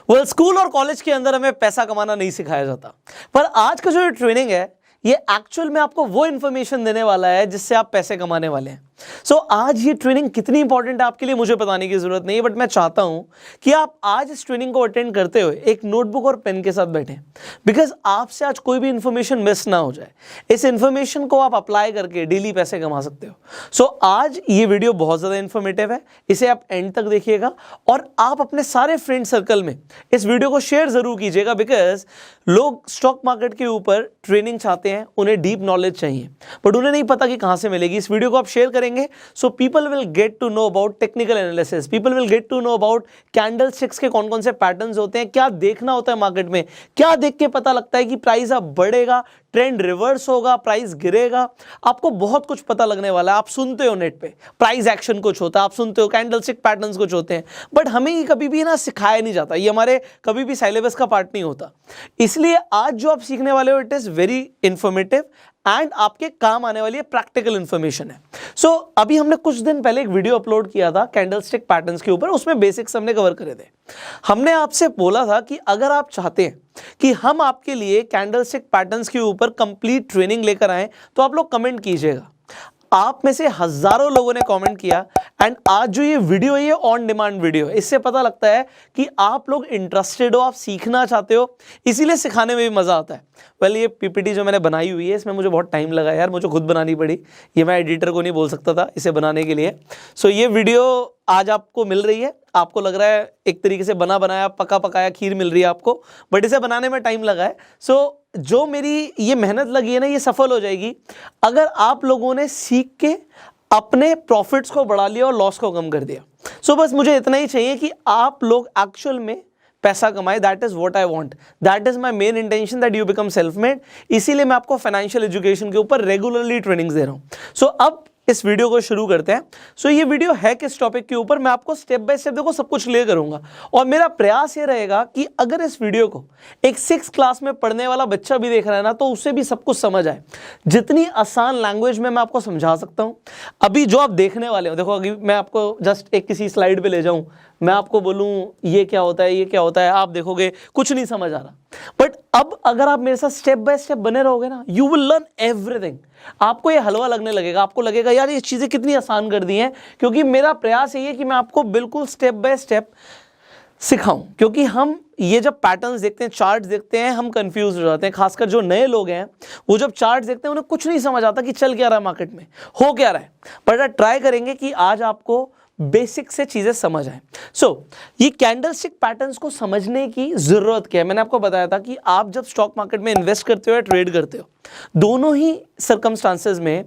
School और college के अंदर हमें पैसा कमाना नहीं सिखाया जाता, पर आज का जो ट्रेनिंग है ये एक्चुअल में आपको वो इन्फॉर्मेशन देने वाला है जिससे आप पैसे कमाने वाले हैं। आज ये ट्रेनिंग कितनी इंपॉर्टेंट है आपके लिए मुझे बताने की जरूरत नहीं है, बट मैं चाहता हूं कि आप आज इस ट्रेनिंग को अटेंड करते हुए एक नोटबुक और पेन के साथ बैठें, बिकॉज आपसे आज कोई भी इंफॉर्मेशन मिस ना हो जाए। इस इंफॉर्मेशन को आप अप्लाई करके डेली पैसे कमा सकते हो। आज ये वीडियो बहुत ज़्यादा इंफॉर्मेटिव है, इसे आप एंड तक देखिएगा और आप अपने सारे फ्रेंड सर्कल में इस वीडियो को शेयर जरूर कीजिएगा, बिकॉज लोग स्टॉक मार्केट के ऊपर ट्रेनिंग चाहते हैं, उन्हें डीप नॉलेज चाहिए, बट उन्हें नहीं पता कि कहाँ से मिलेगी। इस वीडियो को आप शेयर करेंगे so people will get to know about technical analysis, people will get to know about candlesticks के कौन कौन से पैटर्न्स होते हैं, क्या देखना होता है मार्केट में, क्या देख के पता लगता है कि प्राइस अब बढ़ेगा, ट्रेंड रिवर्स होगा, प्राइस गिरेगा। आपको बहुत कुछ पता लगने वाला है। आप सुनते हो नेट पे प्राइस एक्शन कुछ होता है, आप सुनते हो कैंडलस्टिक पैटर्न्स कुछ होते हैं, बट हमें ये कभी भी ना सिखाया नहीं जाता, ये हमारे कभी भी सिलेबस का पार्ट नहीं होता। इसलिए आज जो आप सीखने वाले हो it is very informative and आपके काम आने वाली प्रैक्टिकल इंफॉर्मेशन है। अभी हमने कुछ दिन पहले एक वीडियो अपलोड किया था कैंडलस्टिक पैटर्न्स के ऊपर, उसमें बेसिक्स हमने कवर करे थे। हमने आपसे बोला था कि अगर आप चाहते हैं कि हम आपके लिए कैंडलस्टिक पैटर्न्स के ऊपर कंप्लीट ट्रेनिंग लेकर आए तो आप लोग कमेंट कीजिएगा। आप में से हजारों लोगों ने कमेंट किया एंड आज जो ये वीडियो है ये ऑन डिमांड वीडियो है। इससे पता लगता है कि आप लोग इंटरेस्टेड हो, आप सीखना चाहते हो, इसीलिए सिखाने में भी मजा आता है। ये पीपीटी जो मैंने बनाई हुई है इसमें मुझे बहुत टाइम लगा यार, मुझे खुद बनानी पड़ी, ये मैं एडिटर को नहीं बोल सकता था इसे बनाने के लिए। ये वीडियो आज आपको मिल रही है, आपको लग रहा है एक तरीके से बना बनाया पका पकाया खीर मिल रही है आपको, बट इसे बनाने में टाइम लगा है। जो मेरी ये मेहनत लगी है ना ये सफल हो जाएगी अगर आप लोगों ने सीख के अपने प्रॉफिट्स को बढ़ा लिया और लॉस को कम कर दिया। बस मुझे इतना ही चाहिए कि आप लोग एक्चुअल में पैसा कमाए। That is what I want, that is my main intention that you become self made. इसीलिए मैं आपको फाइनेंशियल एजुकेशन के ऊपर रेगुलरली ट्रेनिंग्स दे रहा हूं। अब इस वीडियो को शुरू करते हैं। ये वीडियो है किस टॉपिक के ऊपर, मैं आपको स्टेप बाय स्टेप देखो सब कुछ क्लियर करूंगा और मेरा प्रयास ये रहेगा कि अगर इस वीडियो को एक 6th क्लास में पढ़ने वाला बच्चा भी देख रहा है ना तो उससे भी सब कुछ समझ आए। जितनी आसान लैंग्वेज में मैं आपको समझा सकता हूं। अभी जो आप देखने वाले हो, देखो अभी मैं आपको जस्ट एक किसी स्लाइड पे ले जाऊं, मैं आपको बोलूं ये क्या होता है ये क्या होता है, आप देखोगे कुछ नहीं समझ आ रहा, बट अब अगर आप मेरे साथ स्टेप बाय स्टेप बने रहोगे ना यू विल लर्न एवरीथिंग। आपको ये हलवा लगने लगेगा, आपको लगेगा यार ये चीजें कितनी आसान कर दी हैं, क्योंकि मेरा प्रयास ये है कि मैं आपको बिल्कुल स्टेप बाय स्टेप सिखाऊं। क्योंकि हम ये जब पैटर्न्स देखते हैं, चार्ट्स देखते हैं, हम कंफ्यूज हो जाते हैं। खासकर जो नए लोग हैं वो जब चार्ट्स देखते हैं उन्हें कुछ नहीं समझ आता कि चल क्या रहा है मार्केट में, हो क्या रहा है। बट ट्राई करेंगे कि आज आपको बेसिक से चीजें समझ आए। ये कैंडलस्टिक पैटर्न्स को समझने की जरूरत क्या है, मैंने आपको बताया था कि आप जब स्टॉक मार्केट में इन्वेस्ट करते हो या ट्रेड करते हो, दोनों ही सर्कमस्टांसेस में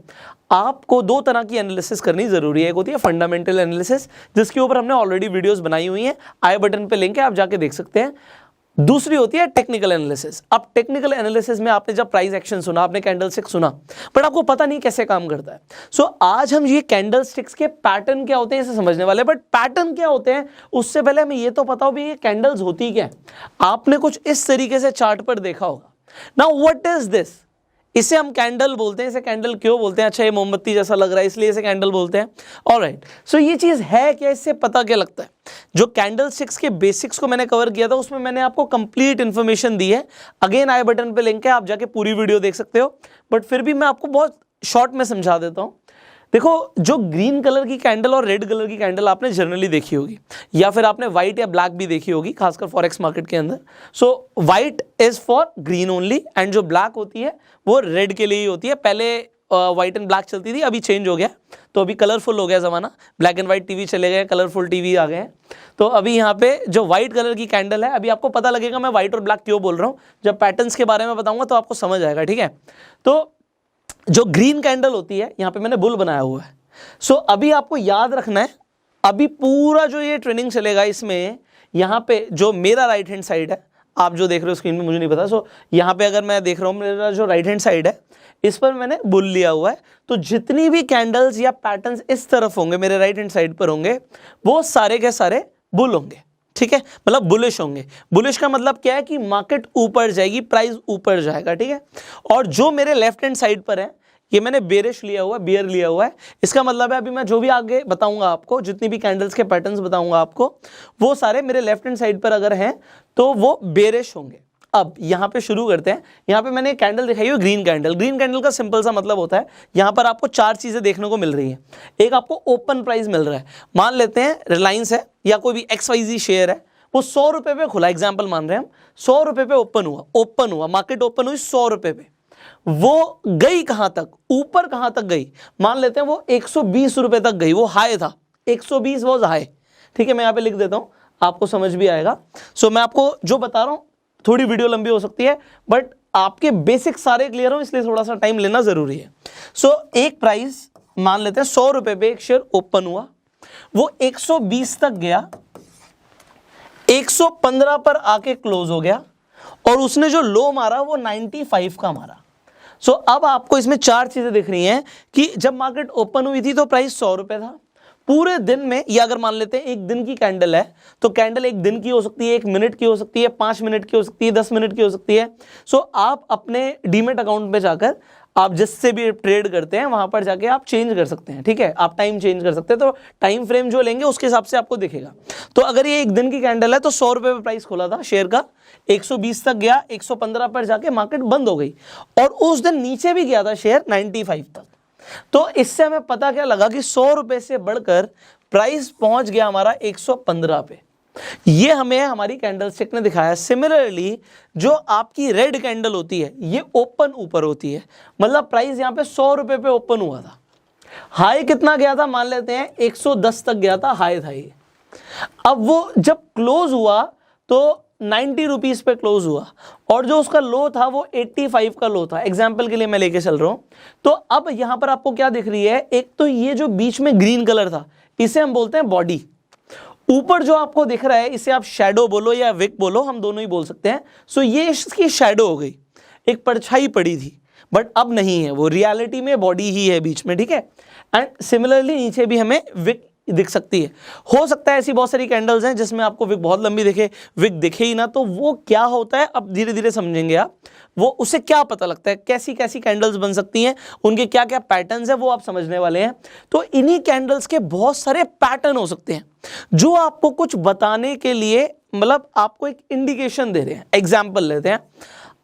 आपको दो तरह की एनालिसिस करनी जरूरी है। एक होती है फंडामेंटल एनालिसिस, जिसके ऊपर हमने ऑलरेडी वीडियोस बनाई हुई हैं, आई बटन पे लिंक है आप जाके देख सकते हैं। दूसरी होती है टेक्निकल एनालिसिस। अब टेक्निकल एनालिसिस में आपने जब प्राइस एक्शन सुना, आपने कैंडलस्टिक सुना, बट आपको पता नहीं कैसे काम करता है। आज हम ये कैंडलस्टिक्स के पैटर्न क्या होते हैं इसे समझने वाले हैं। बट पैटर्न क्या होते हैं उससे पहले हमें ये तो पता हो भी ये कैंडल्स होती क्या है। आपने कुछ इस तरीके से चार्ट पर देखा होगा। नाउ व्हाट इज दिस, इसे हम कैंडल बोलते हैं। इसे कैंडल क्यों बोलते हैं? अच्छा ये मोमबत्ती जैसा लग रहा है इसलिए इसे कैंडल बोलते हैं। ऑलराइट, ये चीज है क्या, इससे पता क्या लगता है? जो कैंडलस्टिक्स के बेसिक्स को मैंने कवर किया था उसमें मैंने आपको कंप्लीट इंफॉर्मेशन दी है। अगेन आई बटन पे लिंक है, आप जाके पूरी वीडियो देख सकते हो, बट फिर भी मैं आपको बहुत शॉर्ट में समझा देता हूं। देखो, जो ग्रीन कलर की कैंडल और रेड कलर की कैंडल आपने जनरली देखी होगी, या फिर आपने व्हाइट या ब्लैक भी देखी होगी, खासकर फॉरेक्स मार्केट के अंदर। White is for green only and जो ब्लैक होती है वो रेड के लिए ही होती है। पहले व्हाइट एंड ब्लैक चलती थी, अभी चेंज हो गया, तो अभी कलरफुल हो गया ज़माना, ब्लैक एंड व्हाइट टीवी चले गए, कलरफुल टीवी आ गए हैं। तो अभी यहाँ पे जो व्हाइट कलर की कैंडल है, अभी आपको पता लगेगा मैं व्हाइट और ब्लैक क्यों बोल रहा हूँ, जब पैटर्न्स के बारे में बताऊंगा तो आपको समझ आएगा, ठीक है। तो जो ग्रीन कैंडल होती है, यहाँ पे मैंने बुल बनाया हुआ है। अभी आपको याद रखना है, अभी पूरा जो ये ट्रेनिंग चलेगा इसमें यहाँ पे जो मेरा राइट हैंड साइड है, आप जो देख रहे हो स्क्रीन में मुझे नहीं पता, यहाँ पे अगर मैं देख रहा हूँ मेरा जो राइट हैंड साइड है इस पर मैंने बुल लिया हुआ है। तो जितनी भी कैंडल्स या पैटर्न्स इस तरफ होंगे मेरे राइट हैंड साइड पर होंगे वो सारे के सारे बुल होंगे, ठीक है, मतलब बुलिश होंगे। बुलिश का मतलब क्या है कि मार्केट ऊपर जाएगी, प्राइस ऊपर जाएगा, ठीक है। और जो मेरे लेफ्ट हैंड साइड पर है ये मैंने बेरिश लिया हुआ है, बियर लिया हुआ है। इसका मतलब है अभी मैं जो भी आगे बताऊंगा आपको, जितनी भी कैंडल्स के पैटर्न्स बताऊंगा आपको, वो सारे मेरे लेफ्ट हैंड साइड पर अगर हैं तो वो बेरिश होंगे। अब यहाँ पे शुरू करते हैं। यहाँ पे मैंने कैंडल दिखाई है ग्रीन कैंडल। ग्रीन कैंडल का सिंपल सा मतलब होता है, यहाँ पर आपको चार चीजें देखने को मिल रही हैं। एक आपको ओपन प्राइस मिल रहा है, मान लेते हैं रिलायंस है या कोई भी XYZ शेयर है, वो 100 रुपए पे खुला, एग्जाम्पल मान रहे हैं हम, 100 रुपए पे ओपन हुआ, मार्केट ओपन हुई 100 रुपए पे। वो गई कहां तक, ऊपर कहां तक गई, मान लेते हैं वो 120 रुपए तक गई, वो हाई था, 120 वॉज हाई। ठीक है, मैं यहाँ पे लिख देता हूं, आपको समझ भी आएगा। सो मैं आपको जो बता रहा हूं, थोड़ी वीडियो लंबी हो सकती है बट आपके बेसिक सारे क्लियर हो, इसलिए थोड़ा सा टाइम लेना जरूरी है। सो एक प्राइस मान लेते हैं 100 रुपए पे एक शेयर ओपन हुआ, वो 120 तक गया, 115 पर आके क्लोज हो गया और उसने जो लो मारा वो 95 का मारा। सो अब आपको इसमें चार चीजें दिख रही हैं कि जब मार्केट ओपन हुई थी तो प्राइस 100 रुपए था, पूरे दिन में, या अगर मान लेते हैं एक दिन की कैंडल है तो कैंडल एक दिन की हो सकती है, 1 मिनट की हो सकती है, 5 मिनट की हो सकती है, 10 मिनट की हो सकती है। सो आप अपने डीमेट अकाउंट पे जाकर आप जिससे भी ट्रेड करते हैं वहां पर जाके आप चेंज कर सकते हैं। ठीक है, आप टाइम चेंज कर सकते हैं, तो टाइम फ्रेम जो लेंगे उसके हिसाब से आपको दिखेगा। तो अगर ये एक दिन की कैंडल है तो 100 रुपए पे प्राइस खोला था शेयर का, 120 तक गया, 115 पर जाके मार्केट बंद हो गई और उस दिन नीचे भी गया था शेयर 95 तक। तो इससे हमें पता क्या लगा कि 100 रुपए से बढ़कर प्राइस पहुंच गया हमारा 115 पे। ये हमें हमारी कैंडलस्टिक ने दिखाया। सिमिलरली जो आपकी रेड कैंडल होती है ये ओपन ऊपर होती है, मतलब प्राइस यहां पे 100 रुपए पे ओपन हुआ था, हाई कितना गया था, मान लेते हैं 110 तक गया था, हाई था ये। अब वो जब क्लोज हुआ तो 90 रुपीज पे क्लोज हुआ और जो उसका लो था वो 85 का लो था, एग्जाम्पल के लिए मैं लेके चल रहा हूं। तो अब यहां पर आपको क्या दिख रही है, एक तो ये जो बीच में ग्रीन कलर था इसे हम बोलते हैं बॉडी, ऊपर जो आपको दिख रहा है इसे आप शैडो बोलो या विक बोलो, हम दोनों ही बोल सकते हैं। सो ये इसकी शैडो हो गई, एक परछाई पड़ी थी बट अब नहीं है, वो रियलिटी में बॉडी ही है बीच में। ठीक है, एंड सिमिलरली नीचे भी हमें विक दिख सकती है। हो सकता है ऐसी बहुत सारी कैंडल्स हैं जिसमें आपको विक बहुत लंबी दिखे, विक दिखे ही ना, तो वो क्या होता है अब धीरे धीरे समझेंगे आप, वो उससे क्या पता लगता है, कैसी कैसी कैंडल्स बन सकती हैं, उनके क्या क्या पैटर्न्स हैं वो आप समझने वाले हैं। तो इन्हीं कैंडल्स के बहुत सारे पैटर्न हो सकते हैं जो आपको कुछ बताने के लिए, मतलब आपको एक इंडिकेशन दे रहे हैं। एग्जाम्पल लेते हैं,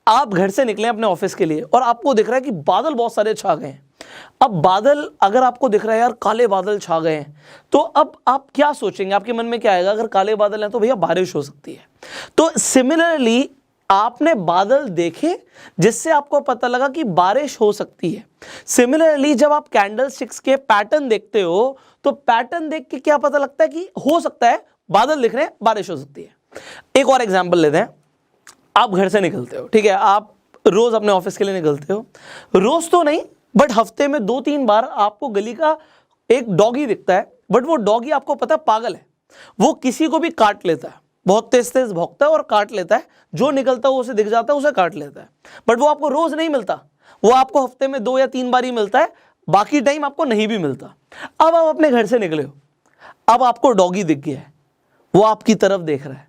आप घर से निकले अपने ऑफिस के लिए और आपको दिख रहा है कि बादल बहुत सारे छा गए हैं। अब बादल अगर आपको दिख रहा है यार काले बादल छा गए हैं, तो अब आप क्या सोचेंगे, आपके मन में क्या आएगा, अगर काले बादल हैं तो भैया बारिश हो सकती है। तो सिमिलरली आपने बादल देखे जिससे आपको पता लगा कि बारिश हो सकती है। सिमिलरली जब आप कैंडलस्टिक्स के पैटर्न देखते हो तो पैटर्न देख के क्या पता लगता है कि हो सकता है बादल दिख रहे हैं, बारिश हो सकती है। एक और एग्जाम्पल लेते हैं, आप घर से निकलते हो, ठीक है, आप रोज अपने ऑफिस के लिए निकलते हो, रोज तो नहीं बट हफ्ते में 2-3 बार आपको गली का एक डॉगी दिखता है, बट वो डॉगी आपको पता है पागल है, वो किसी को भी काट लेता है, बहुत तेज तेज भौंकता है और काट लेता है, जो निकलता है वो उसे दिख जाता है, उसे काट लेता है, बट वो आपको रोज नहीं मिलता, वो आपको हफ्ते में 2 या 3 बार ही मिलता है, बाकी टाइम आपको नहीं भी मिलता। अब आप अपने घर से निकले हो, अब आपको डॉगी दिख गया है, वो आपकी तरफ देख रहा है,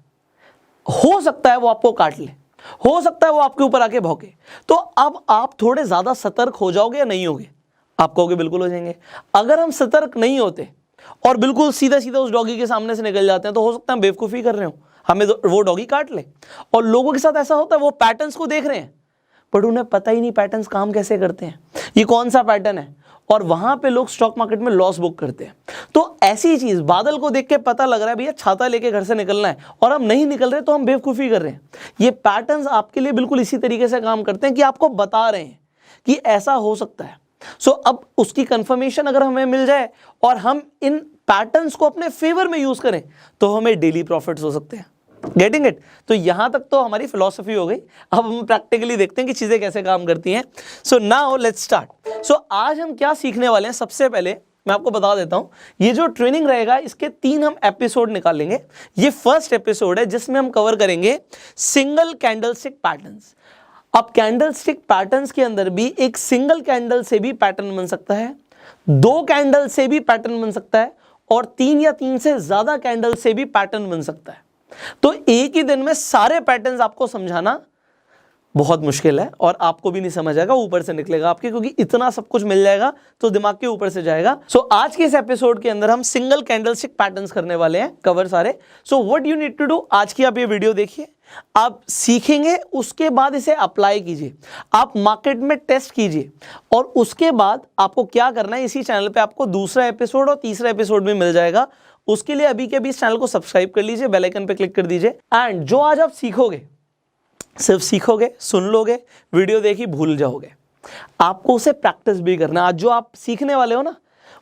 हो सकता है वो आपको काट ले, हो सकता है वो आपके ऊपर आके भौंके, तो अब आप थोड़े ज्यादा सतर्क हो जाओगे या नहीं होगे? आप कहोगे बिल्कुल हो जाएंगे। अगर हम सतर्क नहीं होते और बिल्कुल सीधा सीधा उस डॉगी के सामने से निकल जाते हैं तो हो सकता है हम बेवकूफी कर रहे हो, हमें वो डॉगी काट ले। और लोगों के साथ ऐसा होता है, वो पैटर्न्स को देख रहे हैं बट उन्हें पता ही नहीं पैटर्न्स काम कैसे करते हैं, ये कौन सा पैटर्न है, और वहां पे लोग स्टॉक मार्केट में लॉस बुक करते हैं। तो ऐसी चीज, बादल को देख के पता लग रहा है भैया छाता लेके घर से निकलना है और हम नहीं निकल रहे तो हम बेवकूफी कर रहे हैं। ये पैटर्न्स आपके लिए बिल्कुल इसी तरीके से काम करते हैं कि आपको बता रहे हैं कि ऐसा हो सकता है। सो अब उसकी कंफर्मेशन अगर हमें मिल जाए और हम इन पैटर्न्स को अपने फेवर में यूज करें तो हमें डेली प्रॉफिट्स हो सकते हैं। Getting it? तो यहां तक तो हमारी फिलॉसफी हो गई, अब हम प्रैक्टिकली देखते हैं कि चीजें कैसे काम करती हैं। So now let's start. So आज हम क्या सीखने वाले हैं, सबसे पहले मैं आपको बता देता हूं, ये जो ट्रेनिंग रहेगा इसके 3 हम एपिसोड निकालेंगे। ये फर्स्ट एपिसोड है जिसमें हम कवर करेंगे सिंगल कैंडलस्टिक पैटर्न्स। अब कैंडलस्टिक पैटर्न्स के अंदर भी एक सिंगल कैंडल से भी पैटर्न बन सकता है, 2 कैंडल से भी पैटर्न बन सकता है और 3 या 3 से ज्यादा कैंडल से भी पैटर्न बन सकता है। तो एक ही दिन में सारे पैटर्न्स आपको समझाना बहुत मुश्किल है और आपको भी नहीं समझ आएगा, ऊपर से निकलेगा आपके, क्योंकि इतना सब कुछ मिल जाएगा तो दिमाग के ऊपर से जाएगा। सो आज के इस एपिसोड के अंदर हम सिंगल कैंडलस्टिक पैटर्न्स करने वाले हैं, कवर सारे। So what you need to do, आज की आप ये वीडियो देखिए, आप सीखेंगे, उसके बाद इसे अप्लाई कीजिए, आप मार्केट में टेस्ट कीजिए, और उसके बाद आपको क्या करना है, इसी चैनल पे आपको दूसरा एपिसोड और तीसरा एपिसोड भी मिल जाएगा। उसके लिए अभी के अभी इस चैनल को सब्सक्राइब कर लीजिए, बेल आइकन पे क्लिक कर दीजिए। एंड जो आज आप सीखोगे, सिर्फ सीखोगे, सुन लोगे, वीडियो देखी भूल जाओगे, आपको उसे प्रैक्टिस भी करना है। आज जो आप सीखने वाले हो ना,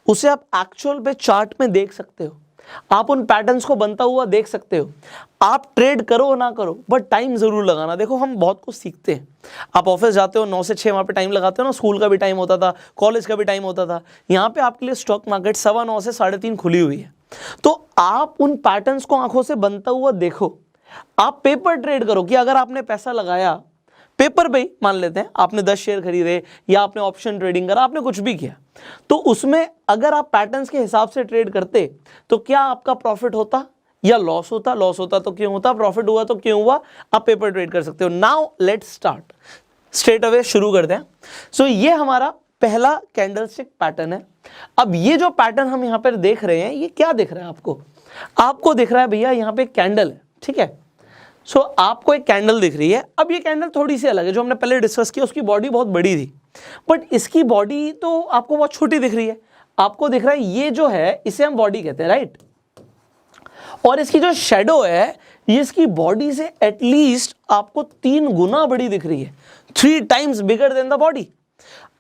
उसे आप एक्चुअल पे चार्ट में देख सकते हो, आप उन पैटर्न्स को बनता हुआ देख सकते हो। आप ट्रेड करो ना करो, बट टाइम जरूर लगाना। देखो हम बहुत कुछ सीखते हैं, आप ऑफिस जाते हो 9 से 6 वहाँ पे टाइम लगाते हो ना, स्कूल का भी टाइम होता था, कॉलेज का भी टाइम होता था। यहाँ पे आपके लिए स्टॉक मार्केट 9:15 से 3:30 खुली हुई है, तो आप उन पैटर्न्स को आंखों से बनता हुआ देखो। आप पेपर ट्रेड करो कि अगर आपने पैसा लगाया पेपर पे ही, मान लेते हैं आपने 10 शेयर खरीदे या आपने ऑप्शन ट्रेडिंग करा, आपने कुछ भी किया, तो उसमें अगर आप पैटर्न्स के हिसाब से ट्रेड करते तो क्या आपका प्रॉफिट होता या लॉस होता? लॉस होता तो क्यों होता, प्रॉफिट हुआ तो क्यों हुआ? आप पेपर ट्रेड कर सकते हो। Now let's start, straight away शुरू करते हैं। सो ये हमारा पहला कैंडलस्टिक पैटर्न है। अब ये जो पैटर्न हम यहाँ पर देख रहे हैं, ये क्या दिख रहा है आपको? आपको दिख रहा है भैया यहाँ पे कैंडल है, ठीक है। सो आपको एक कैंडल दिख रही है। अब ये कैंडल थोड़ी सी अलग है, जो हमने पहले डिस्कस किया उसकी बॉडी बहुत बड़ी थी, बट इसकी बॉडी तो आपको बहुत छोटी दिख रही है। आपको दिख रहा है ये जो है इसे हम बॉडी कहते हैं, राइट। और इसकी जो शेडो है ये इसकी बॉडी से एटलीस्ट आपको 3 गुना बड़ी दिख रही है, 3 times bigger than the body.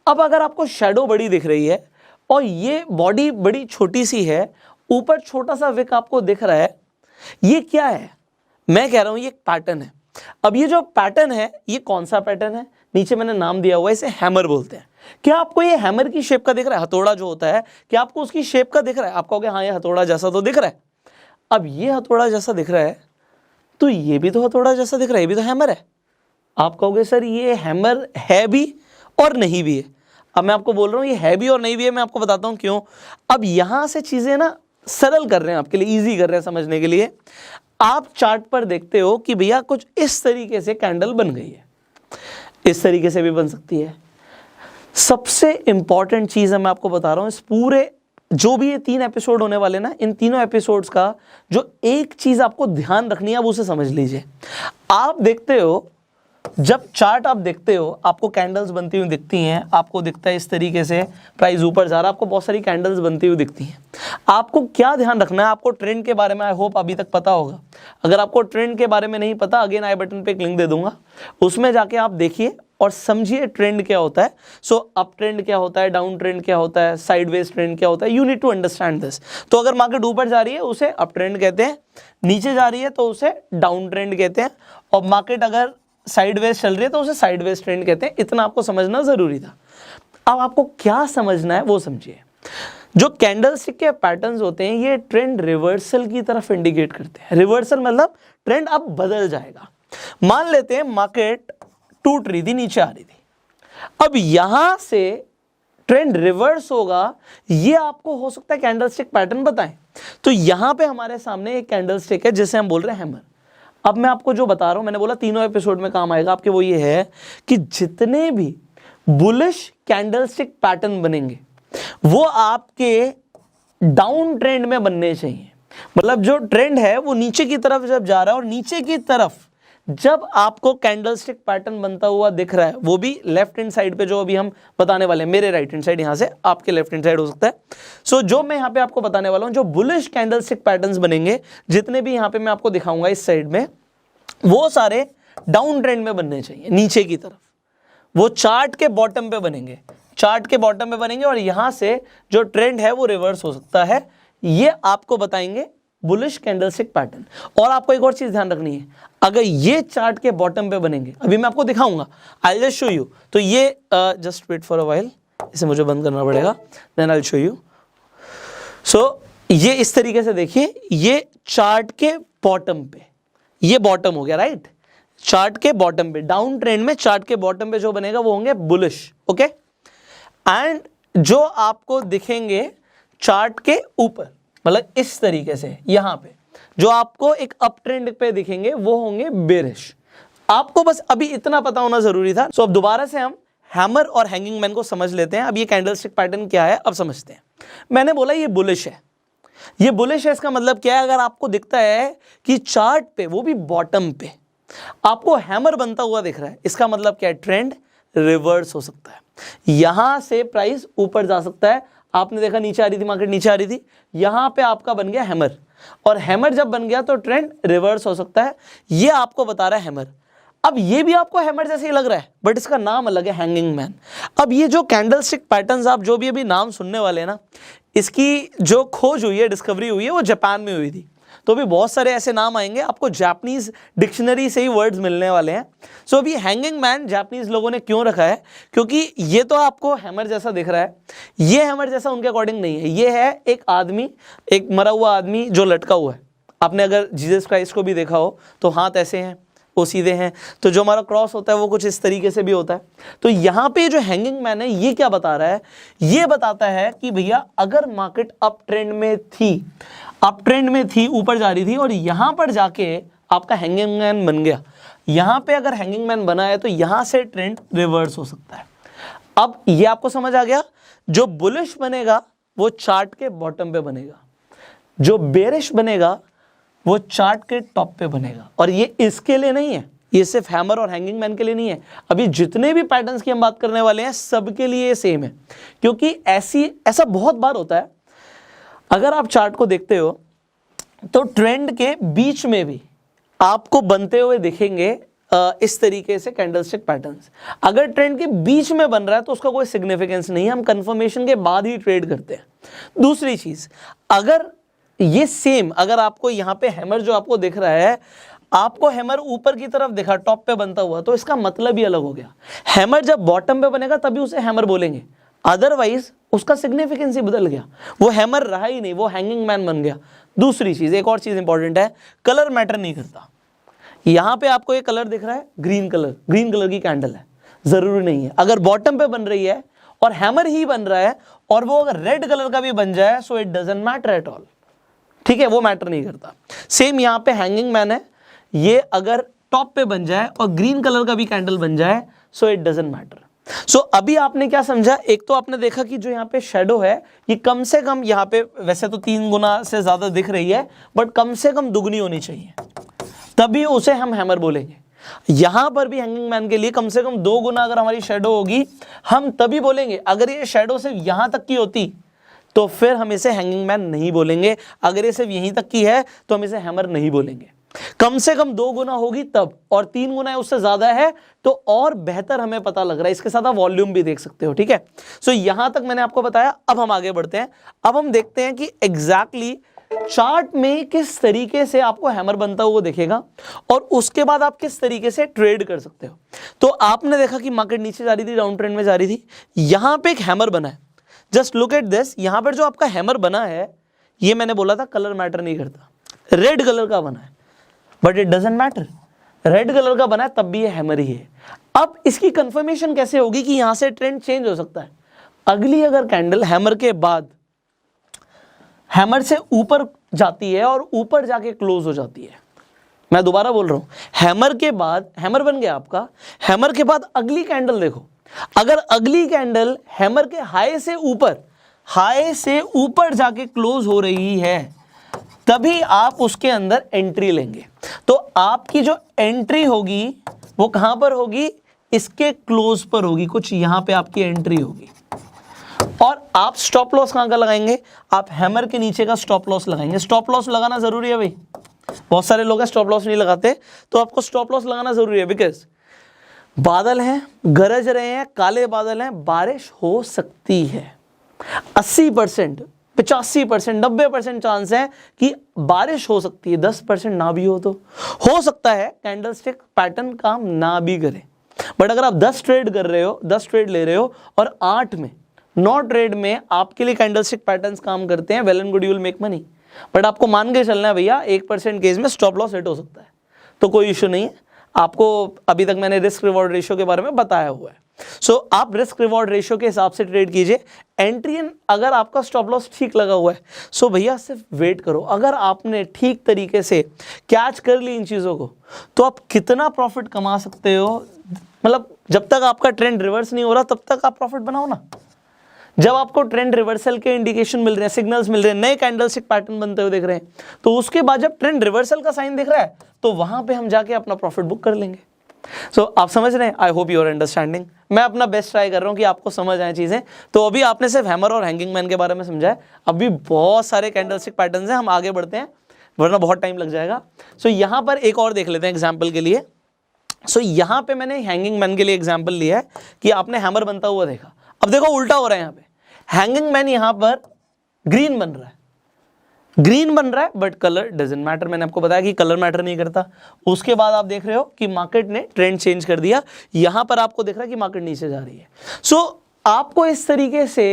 अब अगर आपको शेडो बड़ी दिख रही है और ये बॉडी बड़ी छोटी सी है, ऊपर छोटा सा विक आपको दिख रहा है, ये क्या है? मैं कह रहा हूं ये एक पैटर्न है। अब ये जो पैटर्न है ये कौन सा पैटर्न है? नीचे मैंने नाम दिया हुआ है, इसे हैमर बोलते हैं। क्या आपको ये हैमर की शेप का दिख रहा है? हथौड़ा जो होता है, क्या आपको उसकी शेप का दिख रहा है? आप कहोगे हाँ ये हथौड़ा जैसा तो दिख रहा है। अब ये हथौड़ा जैसा दिख रहा है तो ये भी तो हथौड़ा जैसा दिख रहा है, ये भी तो हैमर है। आप कहोगे सर ये हैमर है भी और नहीं भी है। अब मैं आपको बोल रहा हूँ ये है भी और नहीं भी है, मैं आपको बताता हूँ क्यों। अब यहां से चीजें ना सरल कर रहे हैं आपके लिए, ईजी कर रहे हैं समझने के लिए। आप चार्ट पर देखते हो कि भैया कुछ इस तरीके से कैंडल बन गई है, इस तरीके से भी बन सकती है। सबसे इंपॉर्टेंट चीज है, मैं आपको बता रहा हूं, इस पूरे जो भी ये 3 एपिसोड होने वाले ना, इन तीनों एपिसोड्स का जो एक चीज आपको ध्यान रखनी है, आप उसे समझ लीजिए। आप देखते हो, जब चार्ट आप देखते हो, आपको कैंडल्स बनती हुई दिखती हैं, आपको दिखता है इस तरीके से प्राइस ऊपर जा रहा है, आपको बहुत सारी कैंडल्स बनती हुई दिखती हैं। आपको क्या ध्यान रखना है? आपको ट्रेंड के बारे में आई होप अभी तक पता होगा। अगर आपको ट्रेंड के बारे में नहीं पता, अगेन आई बटन पे एक लिंक दे दूंगा, उसमें जाके आप देखिए और समझिए ट्रेंड क्या होता है। सो अप ट्रेंड क्या होता है, डाउन ट्रेंड क्या होता है, साइडवेज ट्रेंड क्या होता है, you need to understand this. तो अगर मार्केट ऊपर जा रही है उसे अप ट्रेंड कहते हैं, नीचे जा रही है तो उसे डाउन ट्रेंड कहते हैं, और मार्केट अगर साइडवेज चल रही है तो उसे साइडवेज ट्रेंड कहते हैं। इतना आपको समझना जरूरी था। अब आपको क्या समझना है वो समझिए। जो कैंडलस्टिक के पैटर्न्स होते हैं ये ट्रेंड रिवर्सल की तरफ इंडिकेट करते हैं। रिवर्सल मतलब ट्रेंड अब बदल जाएगा। मान लेते हैं मार्केट टूट रही थी, नीचे आ रही थी, अब यहां से ट्रेंड रिवर्स होगा, ये आपको हो सकता है कैंडलस्टिक पैटर्न बताएं। तो यहां पे हमारे सामने एक कैंडलस्टिक है जिसे हम बोल रहे हैं हैमर। अब मैं आपको जो बता रहा हूं, मैंने बोला तीनों एपिसोड में काम आएगा आपके, वो ये है कि जितने भी बुलिश कैंडलस्टिक पैटर्न बनेंगे वो आपके डाउन ट्रेंड में बनने चाहिए। मतलब जो ट्रेंड है वो नीचे की तरफ जब जा रहा है, और नीचे की तरफ जब आपको कैंडलस्टिक पैटर्न बनता हुआ दिख रहा है, वो भी लेफ्ट हैंड साइड पे, जो अभी हम बताने वाले हैं, मेरे राइट हैंड साइड, यहां से आपके लेफ्ट हैंड साइड हो सकता है। सो जो मैं यहां पे आपको बताने वाला हूं, जो बुलिश कैंडलस्टिक पैटर्न्स बनेंगे, जितने भी यहां पे मैं आपको दिखाऊंगा इस साइड में, वो सारे डाउन ट्रेंड में बनने चाहिए, नीचे की तरफ। वो चार्ट के बॉटम पे बनेंगे, चार्ट के बॉटम पे बनेंगे, और यहां से जो ट्रेंड है वो रिवर्स हो सकता है। ये आपको बताएंगे बुलिश कैंडलस्टिक पैटर्न। और आपको एक और चीज ध्यान रखनी है, अगर ये चार्ट के बॉटम पे बनेंगे, अभी मैं आपको दिखाऊंगा, आई जस्ट शो यू। तो ये just wait for a while, इसे मुझे बंद करना पड़ेगा, then I will show you. So ये इस तरीके से देखिए, ये चार्ट के बॉटम पे, ये बॉटम हो गया, राइट। चार्ट के बॉटम पे, डाउन ट्रेंड में चार्ट के बॉटम पे जो बनेगा वो होंगे बुलिश, ओके। एंड जो आपको दिखेंगे चार्ट के ऊपर, मतलब इस तरीके से, यहां पे जो आपको एक अप ट्रेंड पे दिखेंगे वो होंगे बेरिश। आपको बस अभी इतना पता होना जरूरी था। सो अब दोबारा से हम हैमर और हैंगिंग मैन को समझ लेते हैं। अब ये कैंडलस्टिक पैटर्न क्या है अब समझते हैं। मैंने बोला ये बुलिश है, ये बुलिश है, इसका मतलब क्या है? अगर आपको दिखता है कि चार्ट पे, वो भी बॉटम पे, आपको हैमर बनता हुआ दिख रहा है, इसका मतलब क्या है? ट्रेंड रिवर्स हो सकता है, यहां से प्राइस ऊपर जा सकता है। आपने देखा नीचे आ रही थी, मार्केट नीचे आ रही थी, यहां पे आपका बन गया हैमर, और हैमर जब बन गया तो ट्रेंड रिवर्स हो सकता है। ये आपको बता रहा है हैमर। अब ये भी आपको हैमर जैसे ही लग रहा है, बट इसका नाम अलग है, हैंगिंग मैन। अब ये जो कैंडलस्टिक पैटर्न्स आप जो भी अभी नाम सुनने वाले हैं ना, इसकी जो खोज हुई है, डिस्कवरी हुई है, वो जापान में हुई थी। तो भी बहुत सारे ऐसे नाम आएंगे, आपको जापानीज डिक्शनरी से ही वर्ड्स मिलने वाले हैं। सो अभी हैंगिंग मैन जापानीज लोगों ने क्यों रखा है? क्योंकि ये तो आपको हैमर जैसा दिख रहा है, ये हैमर जैसा उनके अकॉर्डिंग नहीं है। ये है एक आदमी, एक मरा हुआ आदमी जो लटका हुआ है। आपने अगर जीसस क्राइस्ट को भी देखा हो तो हाथ ऐसे हैं, वो सीधे हैं, तो जो हमारा क्रॉस होता है वो कुछ इस तरीके से भी होता है। तो यहाँ पे जो हैंगिंग मैन है ये क्या बता रहा है? ये बताता है कि भैया अगर मार्केट अप ट्रेंड में थी, अप ट्रेंड में थी, ऊपर जा रही थी, और यहाँ पर जाके आपका हैंगिंग मैन बन गया, यहाँ पे अगर हैंगिंग मैन बना है तो यहाँ से ट्रेंड रिवर्स हो सकता है। अब ये आपको समझ आ गया? जो बुलिश बनेगा वो चार्ट के बॉटम पे बनेगा, जो बेरिश बनेगा वो चार्ट के टॉप पे बनेगा। और ये इसके लिए नहीं है, ये सिर्फ हैमर और हैंगिंग मैन के लिए नहीं है, अभी जितने भी पैटर्न्स की हम बात करने वाले हैं सबके लिए सेम है। क्योंकि ऐसा बहुत बार होता है, अगर आप चार्ट को देखते हो तो ट्रेंड के बीच में भी आपको बनते हुए दिखेंगे इस तरीके से कैंडलस्टिक पैटर्न्स। अगर ट्रेंड के बीच में बन रहा है तो उसका कोई सिग्निफिकेंस नहीं है, हम कंफर्मेशन के बाद ही ट्रेड करते हैं। दूसरी चीज, अगर ये सेम, अगर आपको यहाँ पे हैमर जो आपको दिख रहा है, आपको हैमर ऊपर की तरफ दिखा, टॉप पे बनता हुआ, तो इसका मतलब ही अलग हो गया। हैमर जब बॉटम पे बनेगा तभी उसे हैमर बोलेंगे, अदरवाइज उसका सिग्निफिकेंस ही बदल गया, वो हैमर रहा ही नहीं, वो हैंगिंग मैन बन गया। दूसरी चीज, एक और चीज इंपॉर्टेंट है, कलर मैटर नहीं करता। यहां पे आपको ये कलर दिख रहा है, ग्रीन कलर, ग्रीन कलर की कैंडल है, जरूरी नहीं है। अगर बॉटम पे बन रही है और हैमर ही बन रहा है और वो अगर रेड कलर का भी बन जाए, so it doesn't matter at all, ठीक है, वो मैटर नहीं करता। सेम यहां पे हैंगिंग मैन है, ये अगर टॉप पे बन जाए और ग्रीन कलर का भी कैंडल बन जाए, सो इट डजंट मैटर। सो अभी आपने क्या समझा? एक तो आपने देखा कि जो यहाँ पे शेडो है ये कम से कम, यहाँ पे वैसे तो 3 गुना से ज्यादा दिख रही है, बट कम से कम दुगनी होनी चाहिए, तभी उसे हम हैमर बोलेंगे। यहां पर भी हैंगिंग मैन के लिए कम से कम 2 गुना अगर हमारी शेडो होगी, हम तभी बोलेंगे। अगर ये शेडो सिर्फ यहां तक की होती तो फिर हम इसे हैंगिंग मैन नहीं बोलेंगे, अगर ये सिर्फ यहीं तक की है तो हम इसे हैमर नहीं बोलेंगे। कम से कम 2 गुना होगी तब, और 3 गुना है उससे ज्यादा है तो और बेहतर हमें पता लग रहा है। इसके साथ आप वॉल्यूम भी देख सकते हो, ठीक है। सो यहां तक मैंने आपको बताया। अब हम आगे बढ़ते हैं, अब हम देखते हैं कि एग्जैक्टली चार्ट में किस तरीके से आपको हैमर बनता हुआ दिखेगा और उसके बाद आप किस तरीके से ट्रेड कर सकते हो। तो आपने देखा कि मार्केट नीचे जा रही थी, डाउन ट्रेंड में जा रही थी, यहां पे एक हैमर बना है। जस्ट लुक एट दिस, यहां पर जो आपका हैमर बना है, ये मैंने बोला था कलर मैटर नहीं करता, रेड कलर का बना है, but it doesn't matter, red colour का बना है तब भी ये हैमर ही है। अब इसकी कंफर्मेशन कैसे होगी कि यहां से ट्रेंड चेंज हो सकता है? अगली अगर कैंडल हैमर के बाद हैमर से ऊपर जाती है और ऊपर जाके क्लोज हो जाती है, मैं दोबारा बोल रहा हूं, हैमर के बाद, हैमर बन गया आपका, हैमर के बाद अगली कैंडल देखो, अगर अगली कैंडल हैमर के हाई से ऊपर जाके क्लोज हो रही है, तभी आप उसके अंदर एंट्री लेंगे। तो आपकी जो एंट्री होगी वो कहां पर होगी? इसके क्लोज पर होगी, कुछ यहां पे आपकी एंट्री होगी। और आप स्टॉप लॉस कहां का लगाएंगे? आप हैमर के नीचे का स्टॉप लॉस लगाएंगे। स्टॉप लॉस लगाना जरूरी है भाई, बहुत सारे लोग स्टॉप लॉस नहीं लगाते, तो आपको स्टॉप लॉस लगाना जरूरी है। बिकॉज बादल हैं, गरज रहे हैं, काले बादल हैं, बारिश हो सकती है। 80%, 85%, 90% चांस है कि बारिश हो सकती है, 10% ना भी हो सकता है कैंडलस्टिक पैटर्न काम ना भी करे। बट अगर आप 10 ट्रेड कर रहे हो, 10 ट्रेड ले रहे हो और 8 में 9 ट्रेड में आपके लिए कैंडलस्टिक पैटर्न्स काम करते हैं, well and good, you will make money. But आपको मान के चलना है भैया 1% केस में स्टॉप लॉस हिट हो सकता है, तो कोई इश्यू नहीं है। आपको अभी तक मैंने रिस्क रिवॉर्ड रेशियो के बारे में बताया हुआ है। सो आप रिस्क रिवॉर्ड रेशियो के हिसाब से ट्रेड कीजिए। एंट्री इन, अगर आपका स्टॉप लॉस ठीक लगा हुआ है सो भैया सिर्फ वेट करो। अगर आपने ठीक तरीके से कैच कर ली इन चीज़ों को तो आप कितना प्रॉफिट कमा सकते हो, मतलब जब तक आपका ट्रेंड रिवर्स नहीं हो रहा तब तक आप प्रॉफिट बनाओ ना। जब आपको ट्रेंड रिवर्सल के इंडिकेशन मिल रहे हैं, सिग्नल्स मिल रहे हैं, नए कैंडलस्टिक पैटर्न बनते हुए दिख रहे हैं, तो उसके बाद जब ट्रेंड रिवर्सल का साइन दिख रहा है तो वहां पे हम जाके अपना प्रॉफिट बुक कर लेंगे। सो आप समझ रहे हैं? I hope you are understanding. मैं अपना बेस्ट ट्राई कर रहा हूं कि आपको समझ आए चीजें। तो अभी आपने सिर्फ हैमर और हैंगिंग मैन के बारे में समझा है, अभी बहुत सारे कैंडलस्टिक पैटर्न्स हैं, हम आगे बढ़ते हैं वरना बहुत टाइम लग जाएगा। सो यहां पर एक और देख लेते हैं एग्जाम्पल के लिए। सो यहां पे मैंने हैंगिंग मैन के लिए एग्जाम्पल लिया है कि आपने हैमर बनता हुआ देखा। अब देखो उल्टा हो रहा है, यहाँ पे हैंगिंग मैन यहां पर ग्रीन बन रहा है, ग्रीन बन रहा है बट कलर डजंट मैटर। मैंने आपको बताया कि कलर मैटर नहीं करता। उसके बाद आप देख रहे हो कि मार्केट ने ट्रेंड चेंज कर दिया, यहां पर आपको दिख रहा है कि मार्केट नीचे जा रही है। सो आपको इस तरीके से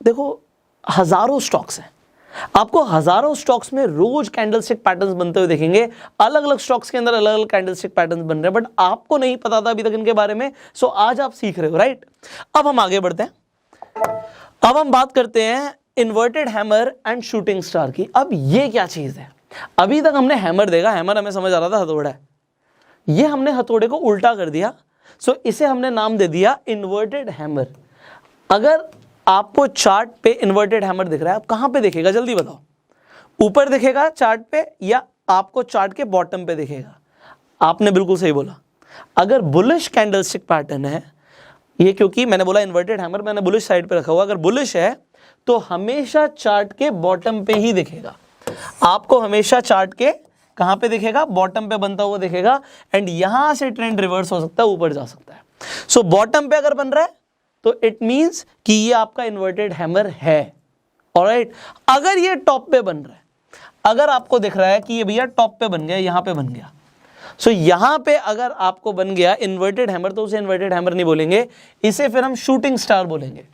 देखो हजारों स्टॉक्स हैं, आपको हजारों स्टॉक्स में रोज कैंडलस्टिक पैटर्न्स बनते हुए देखेंगे। अलग अलग स्टॉक्स के अंदर अलग अलग कैंडलस्टिक पैटर्न्स बन रहे हैं, बट आपको नहीं पता था अभी तक इनके बारे में। सो आज आप सीख रहे हो, राइट। अब हम आगे बढ़ते हैं, अब हम बात करते हैं inverted hammer and shooting star की। अब ये क्या चीज है? अभी तक हमने हैमर देखा, हैमर हमें समझ आ रहा था हथौड़ा है, ये हमने हथौड़े को उल्टा कर दिया। सो इसे हमने नाम दे दिया इन्वर्टेड हैमर। अगर आपको चार्ट पे इन्वर्टेड हैमर दिख रहा है, आप कहां पे दिखेगा जल्दी बताओ? ऊपर दिखेगा चार्ट पे या आपको चार्ट के बॉटम पे दिखेगा? आपने बिल्कुल सही बोला। अगर बुलिश कैंडलस्टिक पैटर्न है ये, क्योंकि मैंने बोला इन्वर्टेड हैमर, मैंने बुलिश साइड पे रखा हुआ, अगर बुलिश है तो हमेशा चार्ट के बॉटम पे ही दिखेगा। आपको हमेशा चार्ट के कहां पे दिखेगा? बॉटम पे बनता हुआ दिखेगा। एंड यहां से ट्रेंड रिवर्स हो सकता है, ऊपर जा सकता है। सो बॉटम पे अगर बन रहा है तो इट मींस कि ये आपका इन्वर्टेड हैमर है। ऑलराइट, अगर ये टॉप पे बन रहा है, अगर आपको दिख रहा है कि ये भैया टॉप पे बन गया, यहां पे बन गया, सो यहां पे अगर आपको बन गया इन्वर्टेड हैमर तो उसे इन्वर्टेड हैमर नहीं बोलेंगे, इसे फिर हम शूटिंग स्टार बोलेंगे।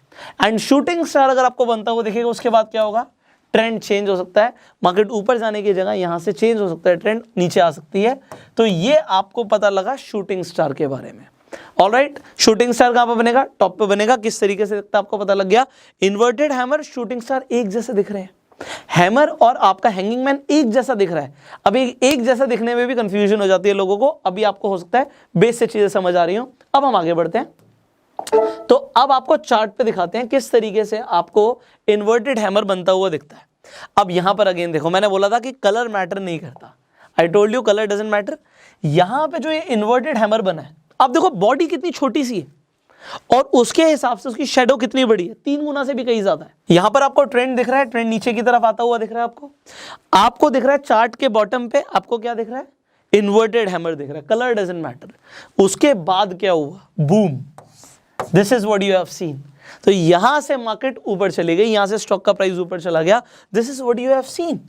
एंड शूटिंग स्टार अगर आपको बनता हुआ दिखेगा उसके बाद क्या होगा? ट्रेंड चेंज हो सकता है, मार्केट ऊपर जाने की जगह यहां से चेंज हो सकता है, ट्रेंड नीचे आ सकती है। तो ये आपको पता लगा शूटिंग स्टार के बारे में। ऑलराइट, शूटिंग स्टार कहां पे बनेगा? टॉप पे बनेगा। किस तरीके से दिखता है आपको पता लग गया। इन्वर्टेड हैमर, शूटिंग स्टार एक जैसे दिख रहे हैं, हैमर और आपका हैंगिंग मैन एक जैसा दिख रहा है। अभी एक जैसा दिखने में भी कंफ्यूजन हो जाती है लोगों को, अभी आपको हो सकता है बेस से चीजें समझ आ रही हो। अब हम आगे बढ़ते हैं, तो अब आपको चार्ट पे दिखाते हैं किस तरीके से आपको इन्वर्टेड हैमर बनता हुआ दिखता है। अब यहां पर अगेन देखो, मैंने बोला था कि कलर मैटर नहीं करता, I told you colour doesn't matter. यहां पे जो ये इन्वर्टेड हैमर बना है, अब देखो बॉडी कितनी छोटी सी है और उसके हिसाब से उसकी शेडो कितनी बड़ी है, 3 गुना से भी कहीं ज्यादा है। यहां पर आपको ट्रेंड दिख रहा है, ट्रेंड नीचे की तरफ आता हुआ दिख रहा है आपको दिख रहा है चार्ट के बॉटम पे, आपको क्या दिख रहा है? इन्वर्टेड हैमर दिख रहा है, कलर डजंट मैटर। उसके बाद क्या हुआ? Boom, this is what you have seen. तो यहां से मार्केट ऊपर चली गई, यहां से स्टॉक का प्राइस ऊपर चला गया, this is what you have seen.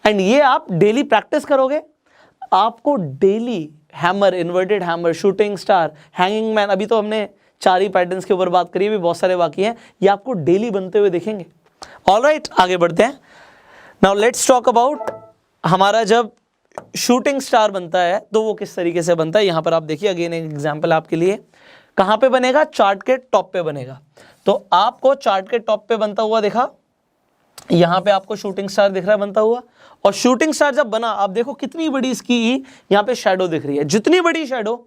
And ये आप डेली प्रैक्टिस करोगे, आपको daily hammer, inverted hammer, shooting star, hanging man, अभी तो हमने 4 ही पैटर्न्स के ऊपर बात करी, भी बहुत सारे बाकी हैं, ये आपको डेली बनते हुए दिखेंगे। ऑलराइट, आगे बढ़ते हैं। नाउ लेट्स टॉक अबाउट हमारा जब शूटिंग स्टार बनता है तो वो किस तरीके से बनता है। यहां पर आप देखिए, अगेन एक एग्जांपल आपके लिए। कहां पे बनेगा? चार्ट के टॉप पे बनेगा। तो आपको चार्ट के टॉप पे बनता हुआ दिखा, यहां पे आपको शूटिंग स्टार दिख रहा है बनता हुआ, और शूटिंग स्टार जब बना, आप देखो कितनी बड़ी इसकी यहां पे शैडो दिख रही है, जितनी बड़ी शैडो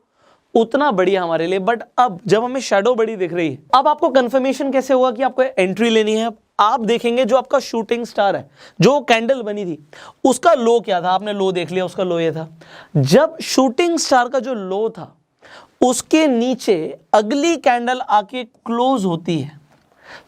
उतना बढ़िया हमारे लिए। बट अब जब हमें शैडो बड़ी दिख रही है, अब आपको कंफर्मेशन कैसे हुआ कि आपको एंट्री लेनी है? आप देखेंगे जो आपका शूटिंग स्टार है, जो कैंडल बनी थी, उसका लो क्या था? आपने लो देख लिया, उसका लो ये था। जब शूटिंग स्टार का जो लो था उसके नीचे अगली कैंडल आके क्लोज होती है,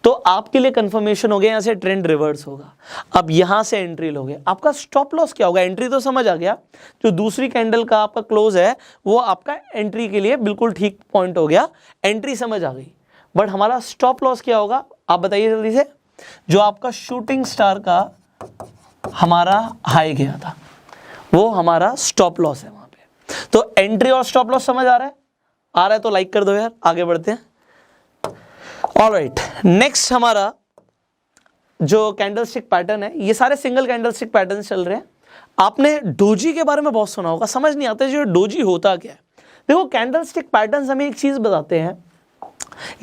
तो आपके लिए कंफर्मेशन हो गया यहां से ट्रेंड रिवर्स होगा। अब यहां से एंट्री लोगे, आपका स्टॉप लॉस क्या होगा? एंट्री तो समझ आ गया, जो दूसरी कैंडल का आपका क्लोज है वो आपका एंट्री के लिए बिल्कुल ठीक पॉइंट हो गया, एंट्री समझ आ गई। बट हमारा स्टॉप लॉस क्या होगा आप बताइए जल्दी से। जो आपका शूटिंग स्टार का हमारा हाई गया था वो हमारा स्टॉप लॉस है वहां पे। तो एंट्री और स्टॉप लॉस समझ आ रहा है? आ रहा है तो लाइक कर दो यार, आगे बढ़ते हैं। ऑलराइट, नेक्स्ट हमारा जो कैंडलस्टिक पैटर्न है, ये सारे सिंगल कैंडलस्टिक पैटर्न चल रहे हैं। आपने डोजी के बारे में बहुत सुना होगा, समझ नहीं आता जो डोजी होता क्या है। देखो कैंडलस्टिक पैटर्न्स हमें एक चीज बताते हैं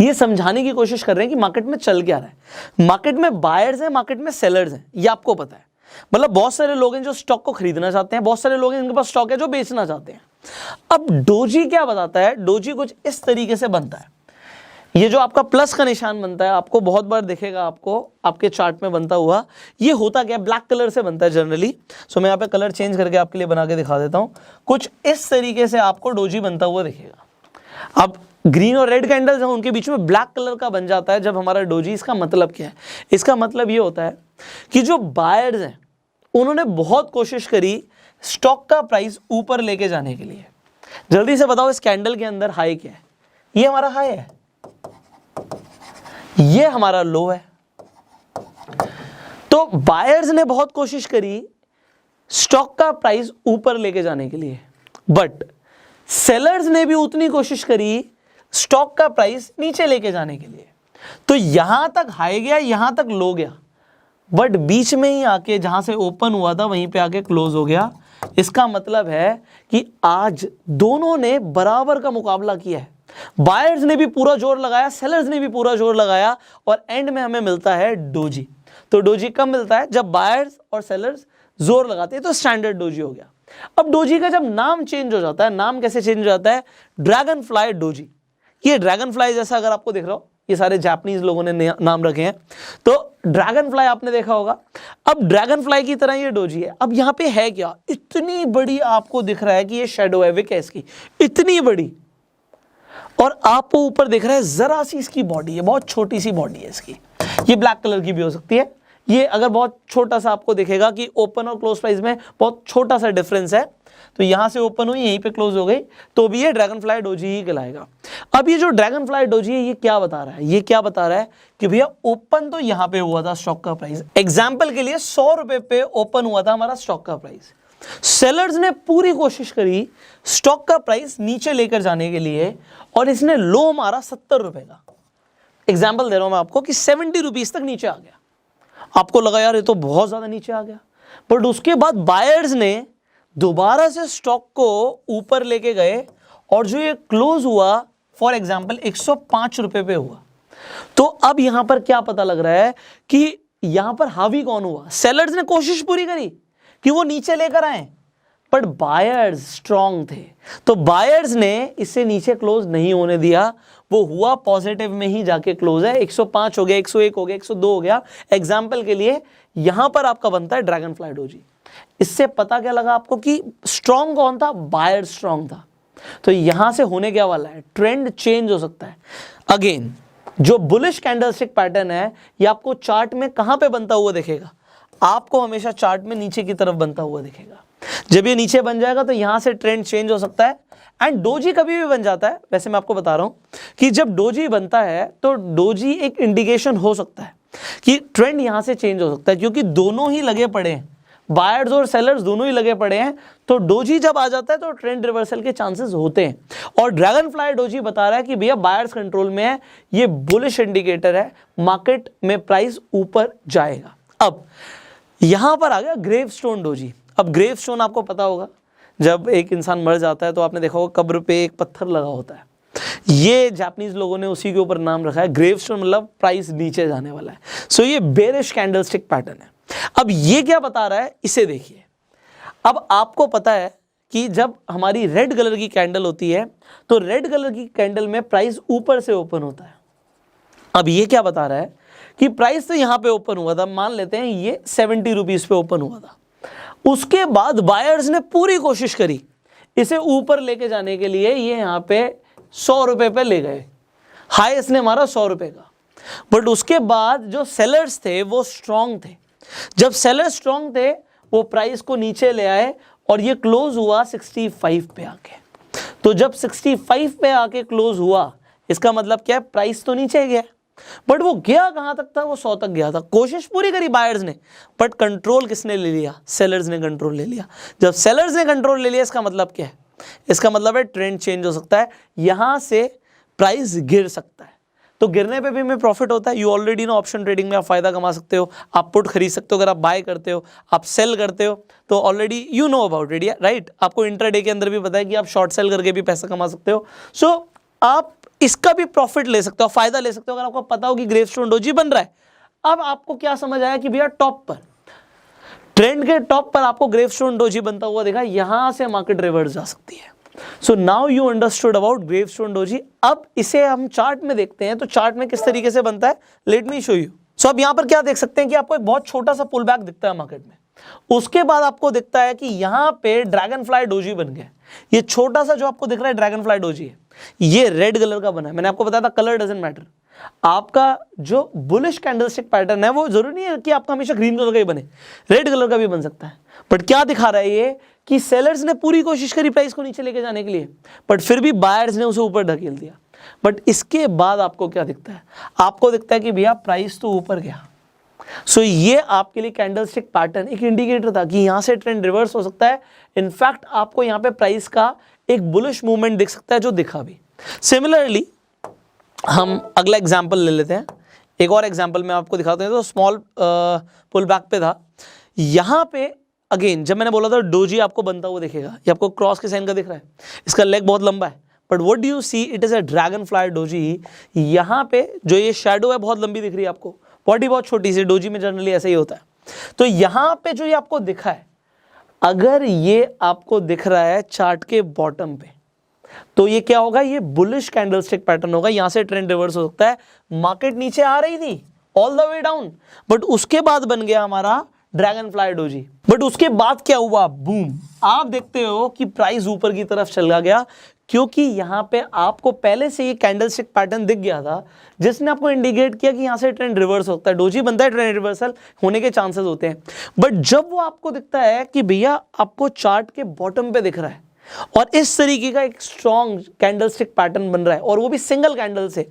ये समझाने की कोशिश कर रहे हैं कि मार्केट में चल क्या रहा है। मार्केट में बायर्स हैं, मार्केट में सेलर्स हैं, ये आपको पता है। मतलब बहुत सारे लोग हैं जो स्टॉक को खरीदना चाहते हैं, बहुत सारे लोग हैं जिनके पास स्टॉक है जो बेचना चाहते हैं। अब डोजी क्या बताता है, डोजी कुछ इस तरीके से बनता है। ये जो आपका प्लस का निशान बनता है, आपको बहुत बार दिखेगा, आपको आपके चार्ट में बनता हुआ। ये होता क्या है, ब्लैक कलर से बनता है जनरली। सो मैं यहाँ पे कलर चेंज करके आपके लिए बना के दिखा देता हूँ। कुछ इस तरीके से आपको डोजी बनता हुआ दिखेगा। अब ग्रीन और रेड कैंडल्स हैं, उनके बीच में ब्लैक कलर का बन जाता है जब हमारा डोजी। इसका मतलब क्या है, इसका मतलब ये होता है कि जो बायर्स हैं उन्होंने बहुत कोशिश करी स्टॉक का प्राइस ऊपर लेके जाने के लिए। जल्दी से बताओ इस कैंडल के अंदर हाई क्या है? ये हमारा हाई है, ये हमारा लो है। तो बायर्स ने बहुत कोशिश करी स्टॉक का प्राइस ऊपर लेके जाने के लिए, बट सेलर्स ने भी उतनी कोशिश करी स्टॉक का प्राइस नीचे लेके जाने के लिए। तो यहां तक हाई गया, यहां तक लो गया, बट बीच में ही आके जहां से ओपन हुआ था वहीं पे आके क्लोज हो गया। इसका मतलब है कि आज दोनों ने बराबर का मुकाबला किया है। बायर्स ने भी पूरा जोर लगाया, सेलर्स ने भी पूरा जोर लगाया, और एंड में हमें मिलता है डोजी। तो डोजी कब मिलता है? जब बायर्स और सेलर्स जोर लगाते हैं, तो स्टैंडर्ड डोजी हो गया। अब डोजी का जब नाम चेंज हो जाता है, नाम कैसे चेंज हो जाता है? Dragon fly doji. ये ड्रैगन फ्लाई जैसा अगर आपको दिख रहा हो, ये सारे जापानीज लोगों ने नाम रखे हैं, तो ड्रैगन फ्लाई आपने देखा होगा। अब ड्रैगन फ्लाई की तरह ये डोजी है। अब यहां पे है क्या, इतनी बड़ी आपको दिख रहा है कि ये शेडो है, विक है इसकी, इतनी बड़ी, और आपको ऊपर दिख रहा है जरा सी इसकी बॉडी है, बहुत छोटी सी बॉडी है इसकी। ये ब्लैक कलर की भी हो सकती है। ये अगर बहुत छोटा सा आपको दिखेगा कि ओपन और क्लोज प्राइस में बहुत छोटा सा डिफरेंस है, तो यहां से ओपन हुई, यहीं पे क्लोज हो गई, तो भी ये ड्रैगन फ्लाई डोजी ही कहलाएगा। अब ये जो ड्रैगन फ्लाई डोजी है, ये क्या बता रहा है? ये क्या बता रहा है कि भैया ओपन तो यहां पे हुआ था स्टॉक का प्राइस, एग्जाम्पल के लिए 100 रुपए पे ओपन हुआ था हमारा स्टॉक का प्राइस। सेलर्स ने पूरी कोशिश करी स्टॉक का प्राइस नीचे लेकर जाने के लिए, और इसने लो मारा 70 रुपए का। एग्जाम्पल दे रहा हूं मैं आपको कि 70 रुपीज तक नीचे आ गया। आपको लगा यार ये तो बहुत ज्यादा नीचे आ गया, बट उसके बाद बायर्स ने दोबारा से स्टॉक को ऊपर लेके गए, और जो ये क्लोज हुआ फॉर एग्जांपल 105 रुपए पे हुआ। तो अब यहां पर क्या पता लग रहा है कि यहां पर हावी कौन हुआ? सेलर्स ने कोशिश पूरी करी कि वो नीचे लेकर आए, बट बायर्स स्ट्रांग थे, तो बायर्स ने इसे नीचे क्लोज नहीं होने दिया। वो हुआ पॉजिटिव में ही जाके क्लोज है। 105 हो गया, 101 हो गया, 102 हो गया। एग्जाम्पल के लिए यहां पर आपका बनता है ड्रैगन फ्लाई डोजी। इससे पता क्या लगा आपको कि स्ट्रांग कौन था? बायर स्ट्रांग था। तो यहां से होने क्या वाला है? ट्रेंड चेंज हो सकता है। अगेन जो बुलिश कैंडलस्टिक पैटर्न है, ये आपको चार्ट में कहां पे बनता हुआ दिखेगा? आपको हमेशा चार्ट में नीचे की तरफ बनता हुआ दिखेगा। जब ये नीचे बन जाएगा तो यहां से ट्रेंड चेंज हो सकता है। एंड डोजी कभी भी बन जाता है। वैसे मैं आपको बता रहा हूं कि जब डोजी बनता है तो डोजी एक इंडिकेशन हो सकता है कि ट्रेंड यहां से चेंज हो सकता है, क्योंकि दोनों ही लगे पड़े हैं, बायर्स और सेलर्स दोनों ही लगे पड़े हैं। तो डोजी जब आ जाता है तो ट्रेंड रिवर्सल के चांसेस होते हैं। और ड्रैगन फ्लाई डोजी बता रहा है कि भैया बायर्स कंट्रोल में है, ये बुलिश इंडिकेटर है, मार्केट में प्राइस ऊपर जाएगा। अब यहां पर आ गया ग्रेवस्टोन डोजी। अब ग्रेवस्टोन आपको पता होगा, जब एक इंसान मर जाता है तो आपने देखा होगा कब्र पे एक पत्थर लगा होता है। ये जापानीज लोगों ने उसी के ऊपर नाम रखा है ग्रेवस्टोन, मतलब प्राइस नीचे जाने वाला है। सो ये बेरिश कैंडलस्टिक पैटर्न है। अब ये क्या बता रहा है, इसे देखिए। अब आपको पता है कि जब हमारी रेड कलर की कैंडल होती है तो रेड कलर की कैंडल में प्राइस ऊपर से ओपन होता है। अब ये क्या बता रहा है कि प्राइस तो यहां पे ओपन हुआ था, मान लेते हैं ये 70 रुपीज पे ओपन हुआ था। उसके बाद बायर्स ने पूरी कोशिश करी इसे ऊपर लेके जाने के लिए, ये यहां पे 100 रुपए पे ले गए, हाई इसने मारा 100 रुपए का। बट उसके बाद जो सेलर्स थे वो स्ट्रांग थे। जब सेलर्स स्ट्रांग थे वो प्राइस को नीचे ले आए और ये क्लोज हुआ 65 पे आके। तो जब 65 पे आके क्लोज हुआ, इसका मतलब क्या है? प्राइस तो नीचे गया, बट वो गया कहां तक था? वो 100 तक गया था। कोशिश पूरी करी बायर्स ने, बट कंट्रोल किसने ले लिया? सेलर्स ने कंट्रोल ले लिया। जब सेलर्स ने कंट्रोल ले लिया, इसका मतलब क्या है? इसका मतलब है ट्रेंड चेंज हो सकता है, यहां से प्राइस गिर सकता है। तो गिरने पे भी हमें प्रॉफिट होता है। You already know option trading में आप फायदा कमा सकते हो, आप पुट खरीद सकते हो, अगर आप बाय करते हो, आप सेल करते हो, तो already you know about it, right. आपको इंट्राडे के अंदर भी पता है कि आप शॉर्ट सेल करके भी पैसा कमा सकते हो। सो आप इसका भी प्रॉफिट ले सकते हो, फायदा ले सकते हो अगर आपको पता हो कि ग्रेवस्टोन डोजी बन रहा है। अब आपको क्या समझ आया कि भैया टॉप पर, ट्रेंड के टॉप पर आपको ग्रेवस्टोन डोजी बनता हुआ देखा, यहां से मार्केट रिवर्स जा सकती है। So now you understood about gravestone doji. अब इसे हम चार्ट में देखते हैं, तो चार्ट में किस तरीके से बनता है, लेट मी शो यू। सो अब यहां पर क्या देख सकते हैं कि आपको एक बहुत छोटा सा पुल बैक दिखता है मार्केट में, उसके बाद आपको दिखता है कि यहां पे ड्रैगन फ्लाई डोजी बन गया। ये छोटा सा जो आपको दिख रहा है ड्रैगन फ्लाई डोजी है, ये रेड कलर का बना है। मैंने आपको बताया था कलर डजंट मैटर, आपका जो बुलिश कैंडलस्टिक पैटर्न है वो जरूरी नहीं है कि आपका हमेशा ग्रीन कलर का ही बने, रेड कलर का भी बन सकता है। बट क्या दिखा रहा है ये कि सेलर्स ने पूरी कोशिश करी प्राइस को नीचे लेके जाने के लिए, बट फिर भी बायर्स ने उसे ऊपर ढकेल दिया। बट इसके बाद आपको क्या दिखता है, आपको दिखता है कि भैया प्राइस तो ऊपर गया। सो ये आपके लिए कैंडलस्टिक पैटर्न एक इंडिकेटर था कि यहां से ट्रेंड रिवर्स हो सकता है। इनफैक्ट आपको यहां पे प्राइस का एक बुलिश मूवमेंट दिख सकता है जो दिखा भी। सिमिलरली हम अगला एग्जांपल ले लेते हैं, एक और एग्जांपल मैं आपको दिखाता हूं। तो स्मॉल पुल बैक पे था, यहां पे अगेन जब मैंने बोला था डोजी आपको बनता हुआ दिखेगा, ये आपको क्रॉस के साइन का दिख रहा है, इसका लेग बहुत लंबा है, but what do you see, it is a dragonfly doji. यहां पे जो ये शैडो है बहुत लंबी दिख रही है आपको, बॉडी बहुत छोटी सी, डोजी में जनरली ऐसा ही होता है। तो यहां पे जो ये आपको दिखा है, अगर ये आपको दिख रहा है चार्ट के बॉटम पे, तो ये क्या होगा, ये बुलिश कैंडलस्टिक पैटर्न होगा। यहां से ट्रेंड रिवर्स हो सकता है। मार्केट नीचे आ रही थी all the way down, but उसके बाद बन गया हमारा ड्रैगन फ्लाई डोजी। बट उसके बाद क्या हुआ, बूम, आप देखते हो कि प्राइस ऊपर की तरफ चला गया, क्योंकि यहां पे आपको पहले से ये कैंडलस्टिक पैटर्न दिख गया था जिसने आपको इंडिकेट किया कि यहां से ट्रेंड रिवर्स होता है। डोजी बनता है, ट्रेंड रिवर्सल होने के चांसेस होते हैं। बट जब वो आपको दिखता है कि भैया आपको चार्ट के बॉटम पे दिख रहा है और इस तरीके का एक स्ट्रॉन्ग कैंडलस्टिक पैटर्न बन रहा है, और वो भी सिंगल कैंडल से,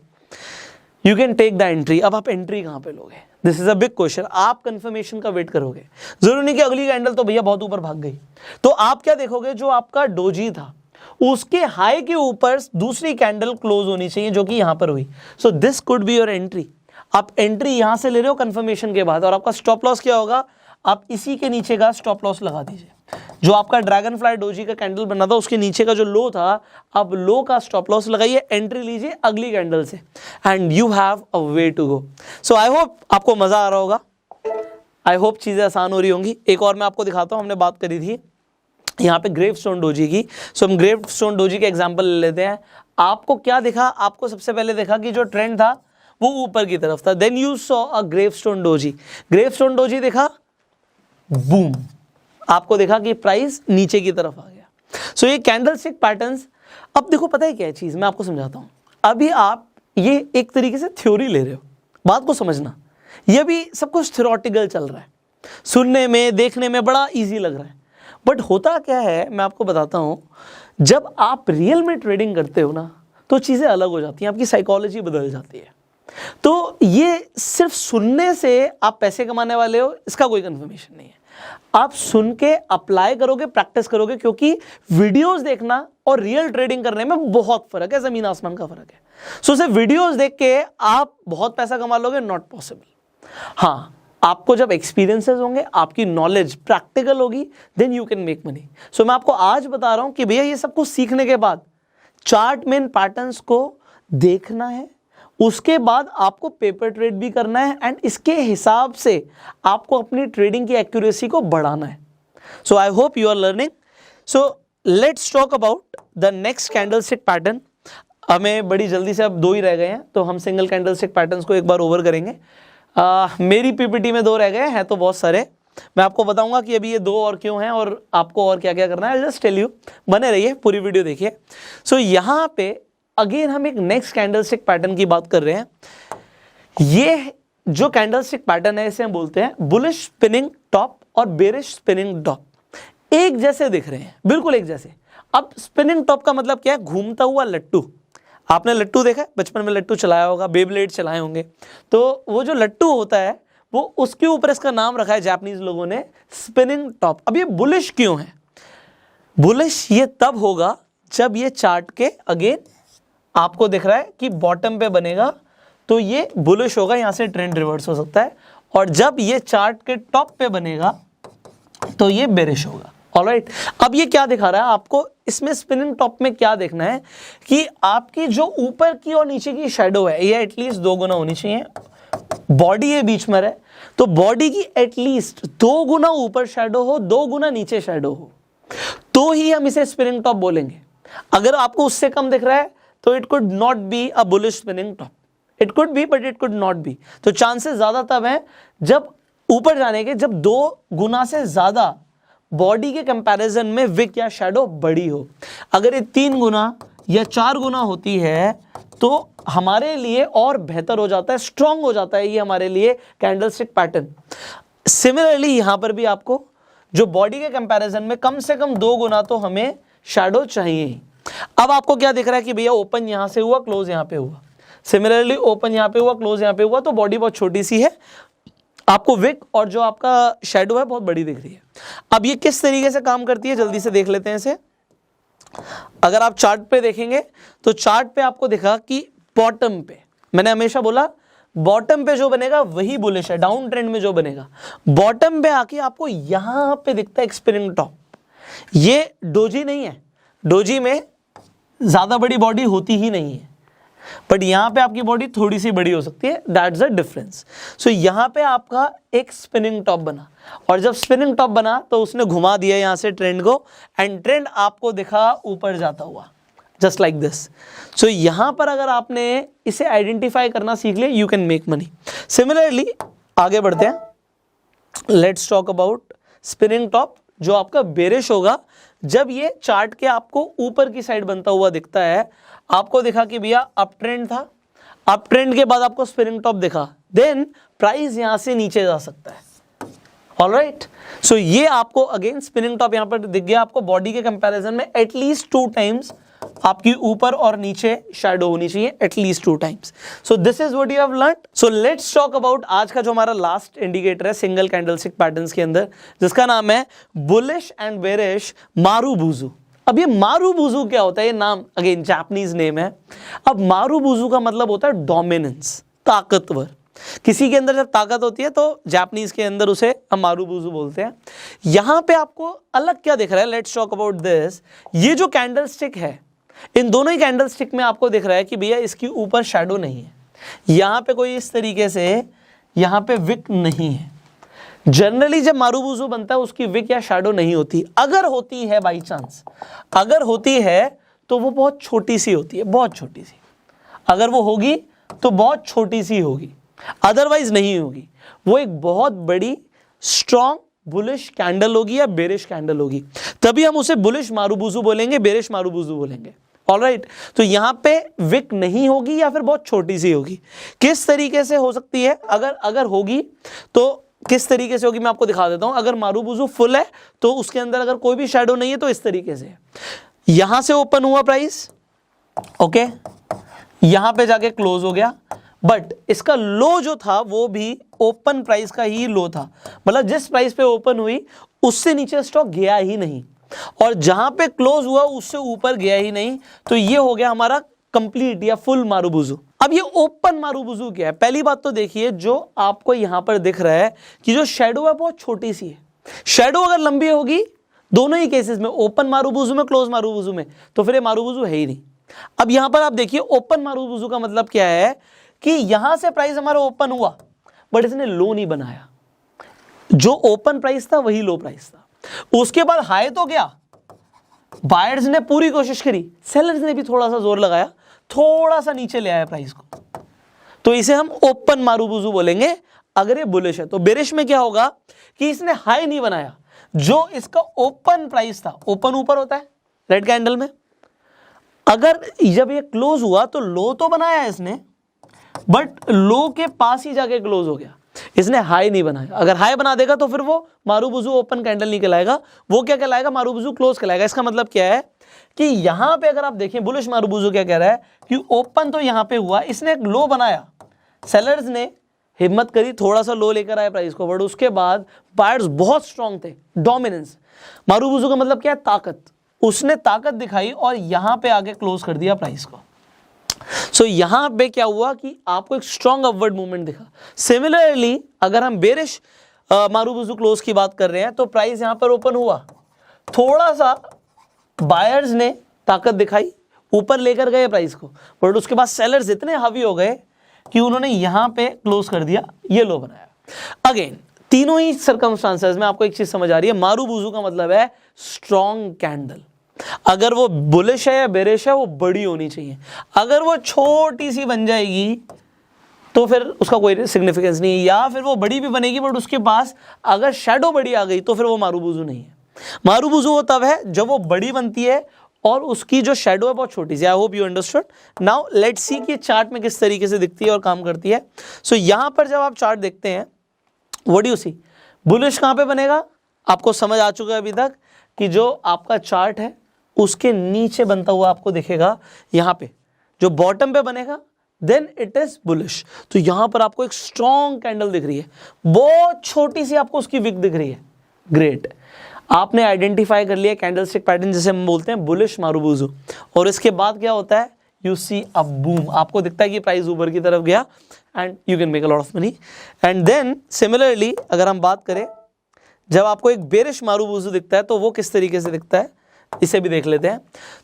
you can take the entry. अब आप एंट्री कहां पे लोगे, this is a big question. आप कंफर्मेशन का वेट करोगे, जरूरी नहीं कि अगली कैंडल तो भैया बहुत ऊपर भाग गई, तो आप क्या देखोगे, जो आपका डोजी था उसके हाई के ऊपर दूसरी कैंडल क्लोज होनी चाहिए, जो कि यहां पर हुई। So this could be your entry. आप एंट्री यहां से ले रहे हो कंफर्मेशन के बाद, और आपका स्टॉप लॉस क्या होगा, आप इसी के नीचे का स्टॉप लॉस लगा दीजिए। जो आपका ड्रैगन फ्लाई डोजी का कैंडल बना था उसके नीचे का जो लो था, आप लो का स्टॉप लॉस लगाइए, एंट्री लीजिए अगली कैंडल से, and you have a way to go. So I hope आपको मजा आ रहा होगा, आई होप चीजें आसान हो रही होंगी। एक और मैं आपको दिखाता हूं, हमने बात करी थी यहाँ पे ग्रेवस्टोन डोजी की। सो हम ग्रेवस्टोन डोजी के एग्जांपल ले लेते हैं। आपको क्या दिखा, आपको सबसे पहले देखा कि जो ट्रेंड था वो ऊपर की तरफ था, then you saw a gravestone doji. Gravestone doji देखा, बूम, आपको देखा कि प्राइस नीचे की तरफ आ गया। सो ये कैंडलस्टिक पैटर्न्स, अब देखो पता है क्या है चीज, मैं आपको समझाता हूं। अभी आप ये एक तरीके से थ्योरी ले रहे हो, बात को समझना, ये भी सब कुछ थ्योरेटिकल चल रहा है, सुनने में देखने में बड़ा इजी लग रहा है, बट होता क्या है मैं आपको बताता हूं। जब आप रियल में ट्रेडिंग करते हो ना, तो चीजें अलग हो जाती हैं, आपकी साइकोलॉजी बदल जाती है। तो ये सिर्फ सुनने से आप पैसे कमाने वाले हो, इसका कोई कंफर्मेशन नहीं है। आप सुन के अप्लाई करोगे, प्रैक्टिस करोगे, क्योंकि वीडियोस देखना और रियल ट्रेडिंग करने में बहुत फर्क है, जमीन आसमान का फर्क है। सो सिर्फ वीडियोस देख के आप बहुत पैसा कमा लोगे, नॉट पॉसिबल। हाँ, आपको जब एक्सपीरियंसेस होंगे, आपकी नॉलेज प्रैक्टिकल होगी, then you can make money. So मैं आपको आज बता रहा हूं कि भैया ये सब कुछ सीखने के बाद चार्ट में पैटर्न्स को देखना है, उसके बाद आपको पेपर ट्रेड भी करना है, एंड इसके हिसाब से आपको अपनी ट्रेडिंग की एक्यूरेसी को बढ़ाना है। So I hope you are learning. So let's talk about the next candlestick pattern. हमें बड़ी जल्दी से अब 2 ही रह गए हैं, तो हम सिंगल कैंडलस्टिक पैटर्न्स को एक बार ओवर करेंगे। मेरी पीपीटी में 2 रह गए हैं, तो बहुत सारे मैं आपको बताऊंगा कि अभी ये 2 और क्यों हैं और आपको और क्या क्या करना है। जस्ट टेल यू, बने रहिए, पूरी वीडियो देखिए। सो यहाँ पे अगेन हम एक नेक्स्ट कैंडलस्टिक पैटर्न की बात कर रहे हैं। ये जो कैंडलस्टिक पैटर्न है, इसे हम बोलते हैं बुलिश स्पिनिंग टॉप और बेरिश स्पिनिंग टॉप। एक जैसे दिख रहे हैं, बिल्कुल एक जैसे। अब स्पिनिंग टॉप का मतलब क्या है, घूमता हुआ लट्टू। आपने लट्टू देखा है, बचपन में लट्टू चलाया होगा, बेब्लेड चलाए होंगे, तो वो जो लट्टू होता है वो उसके ऊपर इसका नाम रखा है जापानीज लोगों ने, स्पिनिंग टॉप। अब ये बुलिश क्यों है, बुलिश ये तब होगा जब ये चार्ट के अगेन आपको दिख रहा है कि बॉटम पे बनेगा, तो ये बुलिश होगा, यहां से ट्रेंड रिवर्स हो सकता है। और जब ये चार्ट के टॉप पे बनेगा तो ये बेरिश होगा। ऑलराइट, अब ये क्या दिखा रहा है आपको, इसमें स्पिनिंग टॉप में क्या देखना है कि आपकी जो ऊपर की और नीचे की शेडो है ये एटलीस्ट 2 गुना होनी चाहिए। बॉडी है बीच में रहे तो बॉडी की एटलीस्ट 2 गुना ऊपर शेडो हो, 2 गुना नीचे शेडो हो, तो ही हम इसे स्पिनिंग टॉप बोलेंगे। अगर आपको उससे कम दिख रहा है तो it could not be a bullish spinning top. It could be but it could not be. तो चांसेस ज्यादा तब हैं जब ऊपर जाने के, जब 2 गुना से ज्यादा बॉडी के कंपैरिजन में विक या शैडो बड़ी हो। अगर ये 3 गुना या 4 गुना होती है तो हमारे लिए और बेहतर हो जाता है, स्ट्रांग हो जाता है ये हमारे लिए कैंडलस्टिक पैटर्न। सिमिलरली यहां पर भी आपको जो बॉडी के कंपैरिजन में कम से कम 2 गुना तो हमें शैडो चाहिए ही। अब आपको क्या दिख रहा है कि भैया ओपन यहां से हुआ, क्लोज यहां पे हुआ। सिमिलरली ओपन यहां पे हुआ, क्लोज यहां पे हुआ, तो बॉडी बहुत छोटी सी है, आपको विक और जो आपका शैडो है बहुत बड़ी दिख रही है। अब ये किस तरीके से काम करती है जल्दी से देख लेते हैं इसे। अगर आप चार्ट पे देखेंगे तो चार्ट पे आपको दिखा कि बॉटम पे, मैंने हमेशा बोला बॉटम पे जो बनेगा वही बुलिश है, डाउन ट्रेंड में जो बनेगा। बॉटम पे आके आपको यहां पे दिखता है एक स्पिनिंग टॉप। ये डोजी नहीं है, डोजी में ज्यादा बड़ी बॉडी होती ही नहीं है, बट यहां पे आपकी बॉडी थोड़ी सी बड़ी हो सकती है, दैट्स द डिफरेंस। सो यहां पे आपका एक स्पिनिंग टॉप बना, और जब स्पिनिंग टॉप बना तो उसने घुमा दिया यहां से ट्रेंड को, एंड ट्रेंड आपको दिखा ऊपर जाता हुआ, जस्ट लाइक दिस। सो यहां पर अगर आपने इसे आइडेंटिफाई करना सीख लिया, you can make money. Similarly आगे बढ़ते हैं, let's talk about spinning top जो आपका बेरिश होगा जब ये चार्ट के आपको ऊपर की साइड बनता हुआ दिखता है। आपको दिखा कि भैया अप ट्रेंड था, अप ट्रेंड के बाद आपको स्पिनिंग टॉप दिखा, देन प्राइस यहां से नीचे जा सकता है। ऑलराइट, सो ये आपको अगेन स्पिनिंग टॉप यहां पर दिख गया। आपको बॉडी के कंपैरिजन में एटलीस्ट 2 टाइम्स आपकी ऊपर और नीचे शैडो होनी चाहिए, at least 2 times. So this is what you have learned. So let's talk about आज का जो हमारा लास्ट इंडिकेटर है सिंगल कैंडलस्टिक पैटर्न्स के अंदर, जिसका नाम है बुलिश एंड बेरिश मारुबुजु। अब ये मारुबुजु क्या होता है, ये नाम अगेन जापानीज नेम है। अब मारुबुजु का मतलब होता है डोमिनेंस, ताकतवर। किसी के अंदर जब ताकत होती है तो जापानीज के अंदर उसे हम मारुबुजु बोलते हैं। यहां पे आपको अलग क्या दिख रहा है, लेट्स टॉक अबाउट दिस। ये जो कैंडलस्टिक है, इन दोनों ही कैंडलस्टिक में आपको दिख रहा है कि भैया इसके ऊपर शैडो नहीं है, यहां पे कोई इस तरीके से यहां पे विक नहीं है। जनरली जब मारुबुजु बनता है उसकी विक या शैडो नहीं होती, अगर होती है बाई चांस, अगर होती है तो वो बहुत छोटी सी होती है, बहुत छोटी सी। अगर वो होगी तो बहुत छोटी सी होगी, अदरवाइज नहीं होगी। वो एक बहुत बड़ी स्ट्रॉन्ग बुलिश कैंडल होगी या बेरिश कैंडल होगी, तभी हम उसे बुलिश मारुबुजु बोलेंगे, बेरिश मारुबुजु बोलेंगे। ऑलराइट, तो यहां पे विक नहीं होगी या फिर बहुत छोटी सी होगी। किस तरीके से हो सकती है, अगर होगी तो किस तरीके से होगी मैं आपको दिखा देता हूं। अगर मारुबुजु फुल है तो उसके अंदर अगर कोई भी शैडो नहीं है तो इस तरीके से यहां से ओपन हुआ प्राइस, ओके, यहां पे जाके क्लोज हो गया, बट इसका लो जो था वो भी ओपन प्राइस का ही लो था, मतलब जिस प्राइस पे ओपन हुई उससे नीचे स्टॉक गया ही नहीं, और जहां पे क्लोज हुआ उससे ऊपर गया ही नहीं। तो ये हो गया हमारा कंप्लीट या फुल मारुबुजु। अब ये ओपन मारुबुजु क्या है, पहली बात तो देखिए जो आपको यहां पर दिख रहा है कि जो शैडो है बहुत छोटी सी है। शैडो अगर लंबी होगी दोनों ही केसेस में, ओपन मारुबुजु में, क्लोज मारुबुजु में, तो फिर ये मारुबुजु है ही नहीं। अब यहां पर आप देखिए ओपन मारुबुजु का मतलब क्या है कि यहां से प्राइस हमारा ओपन हुआ बट इसने लो नहीं बनाया, जो ओपन प्राइस था वही लो प्राइस था। उसके बाद हाई तो गया, बायर्स ने पूरी कोशिश करी, सेलर्स ने भी थोड़ा सा जोर लगाया, थोड़ा सा नीचे ले आया प्राइस को, तो इसे हम ओपन मारुबुजु बोलेंगे अगर ये बुलिश है। तो बेरिश में क्या होगा कि इसने हाई नहीं बनाया, जो इसका ओपन प्राइस था, ओपन ऊपर होता है रेड कैंडल में, अगर जब ये क्लोज हुआ तो लो तो बनाया इसने बट लो के पास ही जाके क्लोज हो गया, इसने हाई नहीं बनाया। अगर हाई बना देगा तो फिर वो मारुबुजु ओपन कैंडल नहीं कहलाएगा, वो क्या कहलाएगा, मारुबुजु क्लोज कहलाएगा। इसका मतलब क्या है कि यहां पे अगर आप देखें बुलिश मारुबुजु क्या कह रहा है कि ओपन तो यहां पे हुआ, इसने एक लो बनाया, सेलर्स ने हिम्मत करी, थोड़ा सा लो लेकर आए प्राइस को, बट उसके बाद बायर्स बहुत स्ट्रांग थे, डोमिनेंस। मारुबुजु का मतलब क्या है, ताकत। उसने ताकत दिखाई और यहां पे आगे क्लोज कर दिया प्राइस को। सो यहां पे क्या हुआ कि आपको एक स्ट्रॉन्ग अपवर्ड मूवमेंट दिखा। सिमिलरली अगर हम बेरिश मारुबुजु क्लोज की बात कर रहे हैं तो प्राइस यहां पर ओपन हुआ, थोड़ा सा बायर्स ने ताकत दिखाई, ऊपर लेकर गए प्राइस को, बट उसके बाद सेलर्स इतने हावी हो गए कि उन्होंने यहां पे क्लोज कर दिया, ये लो बनाया। अगेन तीनों ही सर्कमस्टांसेस में आपको एक चीज समझ आ रही है, मारुबुजू का मतलब है स्ट्रॉन्ग कैंडल। अगर वो बुलिश है या बेरिश है, वो बड़ी होनी चाहिए। अगर वो छोटी सी बन जाएगी तो फिर उसका कोई सिग्निफिकेंस नहीं है, या फिर वो बड़ी भी बनेगी बट उसके पास अगर शैडो बड़ी आ गई तो फिर वो मारुबुजू नहीं है। मारुबुजू वो तब है जब वो बड़ी बनती है और उसकी जो शैडो है बहुत छोटी सी। I hope you understood. Now let's see कि चार्ट में किस तरीके से दिखती है और काम करती है। सो यहां पर जब आप चार्ट देखते हैं, what do you see, bullish कहां पे बनेगा? आपको समझ आ चुका है अभी तक कि जो आपका चार्ट है उसके नीचे बनता हुआ आपको दिखेगा, यहां पे जो बॉटम पे बनेगा देन इट इज बुलिश। तो यहां पर आपको एक स्ट्रॉन्ग कैंडल दिख रही है, बहुत छोटी सी आपको उसकी विक दिख रही है। ग्रेट, आपने आइडेंटिफाई कर लिया कैंडलस्टिक पैटर्न जिसे हम बोलते हैं बुलिश मारुबुजू। और इसके बाद क्या होता है, यू सी अ बूम, आपको दिखता है कि प्राइस ऊपर की तरफ गया and you can make a lot of money. And then similarly अगर हम बात करें, जब आपको एक बेरिश मारुबुजू दिखता है तो वो किस तरीके से दिखता है, इसे भी देख लेते हैं।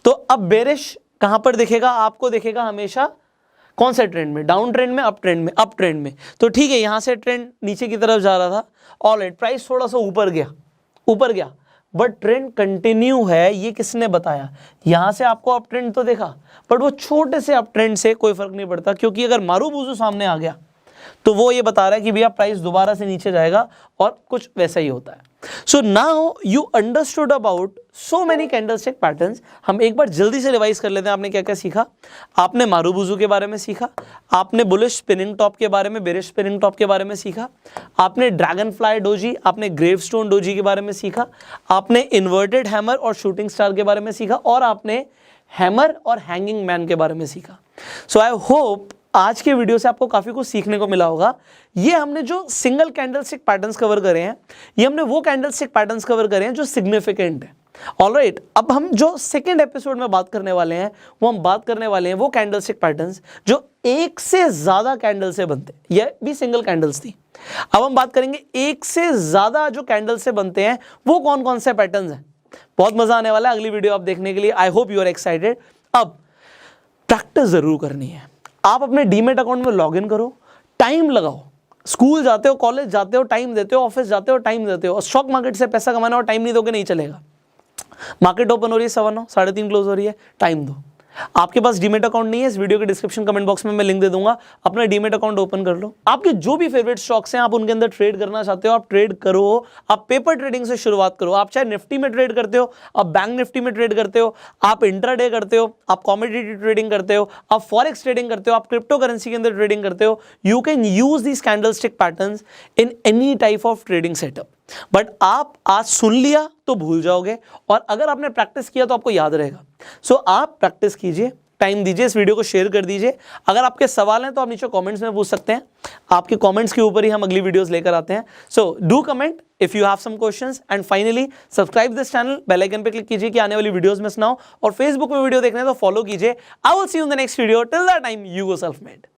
तो अब बेरिश कहां पर दिखेगा? आपको दिखेगा हमेशा कौन से ट्रेंड में? डाउन ट्रेंड में, अप ट्रेंड में? अप ट्रेंड में। तो ठीक है, यहां से ट्रेंड नीचे की तरफ जा रहा था, ऑलराइट, प्राइस थोड़ा सा ऊपर गया बट ट्रेंड कंटिन्यू है। ये किसने बताया? यहां से आपको अप ट्रेंड तो देखा बट वो छोटे से अप ट्रेंड से कोई फर्क नहीं पड़ता, क्योंकि अगर मारुबुजू सामने आ गया तो वो ये बता रहा है कि भैया प्राइस दोबारा से नीचे जाएगा, और कुछ वैसा ही होता है। So now you understood about so many candlestick patterns. हम एक बार जल्दी से रिवाइज कर लेते हैं। आपने क्या क्या सीखा? आपने मारुबुजू के बारे में सीखा, आपने बुलिश स्पिनिंग टॉप के बारे में, बेरिश स्पिनिंग टॉप के बारे में सीखा, आपने ड्रैगन फ्लाई डोजी, आपने ग्रेवस्टोन डोजी के बारे में सीखा, आपने इन्वर्टेड हैमर और शूटिंग स्टार के बारे में सीखा, और आपने हैमर और हैंगिंग मैन के बारे में सीखा। सो आई होप आज के वीडियो से आपको काफी कुछ सीखने को मिला होगा। ये हमने जो सिंगल कैंडलस्टिक पैटर्न्स कवर करे हैं, ये हमने वो कैंडलस्टिक पैटर्न्स कवर करे हैं जो सिग्निफिकेंट है। ऑलराइट, अब हम जो सेकंड एपिसोड में बात करने वाले हैं, वो हम बात करने वाले हैं वो कैंडलस्टिक पैटर्न्स जो एक से ज्यादा कैंडल से बनते हैं। ये भी सिंगल कैंडल्स थी। अब हम बात करेंगे एक से ज्यादा जो कैंडल से बनते हैं वो कौन कौन से पैटर्न्स हैं। बहुत मजा आने वाला है अगली वीडियो आप देखने के लिए। I hope you are excited. अब प्रैक्टिस जरूर करनी है। आप अपने डीमेट अकाउंट में लॉगिन करो, टाइम लगाओ। स्कूल जाते हो, कॉलेज जाते हो, टाइम देते हो, ऑफिस जाते हो, टाइम देते हो, और स्टॉक मार्केट से पैसा कमाना और टाइम नहीं दोगे नहीं चलेगा। मार्केट ओपन हो रही है 9:15, 3:30 क्लोज हो रही है, टाइम दो। आपके पास डीमेट अकाउंट नहीं है, इस वीडियो के डिस्क्रिप्शन कमेंट बॉक्स में मैं लिंक दे दूंगा, अपना डीमेट अकाउंट ओपन कर लो। आपके जो भी फेवरेट स्टॉक्स हैं, आप उनके अंदर ट्रेड करना चाहते हो, आप ट्रेड करो। आप पेपर ट्रेडिंग से शुरुआत करो। आप चाहे निफ्टी में ट्रेड करते हो, आप बैंक निफ्टी में ट्रेड करते हो, आप इंट्राडे करते हो, आप कमोडिटी ट्रेडिंग करते हो, आप फॉरेक्स ट्रेडिंग करते हो, आप क्रिप्टो करेंसी के अंदर ट्रेडिंग करते हो, you can use these candlestick patterns in any type of trading setup. But आप आज सुन लिया तो भूल जाओगे, और अगर आपने प्रैक्टिस किया तो आपको याद रहेगा। सो आप प्रैक्टिस कीजिए, टाइम दीजिए, इस वीडियो को शेयर कर दीजिए। अगर आपके सवाल हैं तो आप नीचे कमेंट्स में पूछ सकते हैं। आपके कमेंट्स के ऊपर ही हम अगली वीडियोस लेकर आते हैं। So do comment if you have some questions, and finally subscribe this channel, bell icon पे क्लिक कीजिए कि आने वाली वीडियोस मिस ना हो, और फेसबुक में वीडियो देखना है तो फॉलो कीजिए। I will see you in the next video. Till that time, you go self made.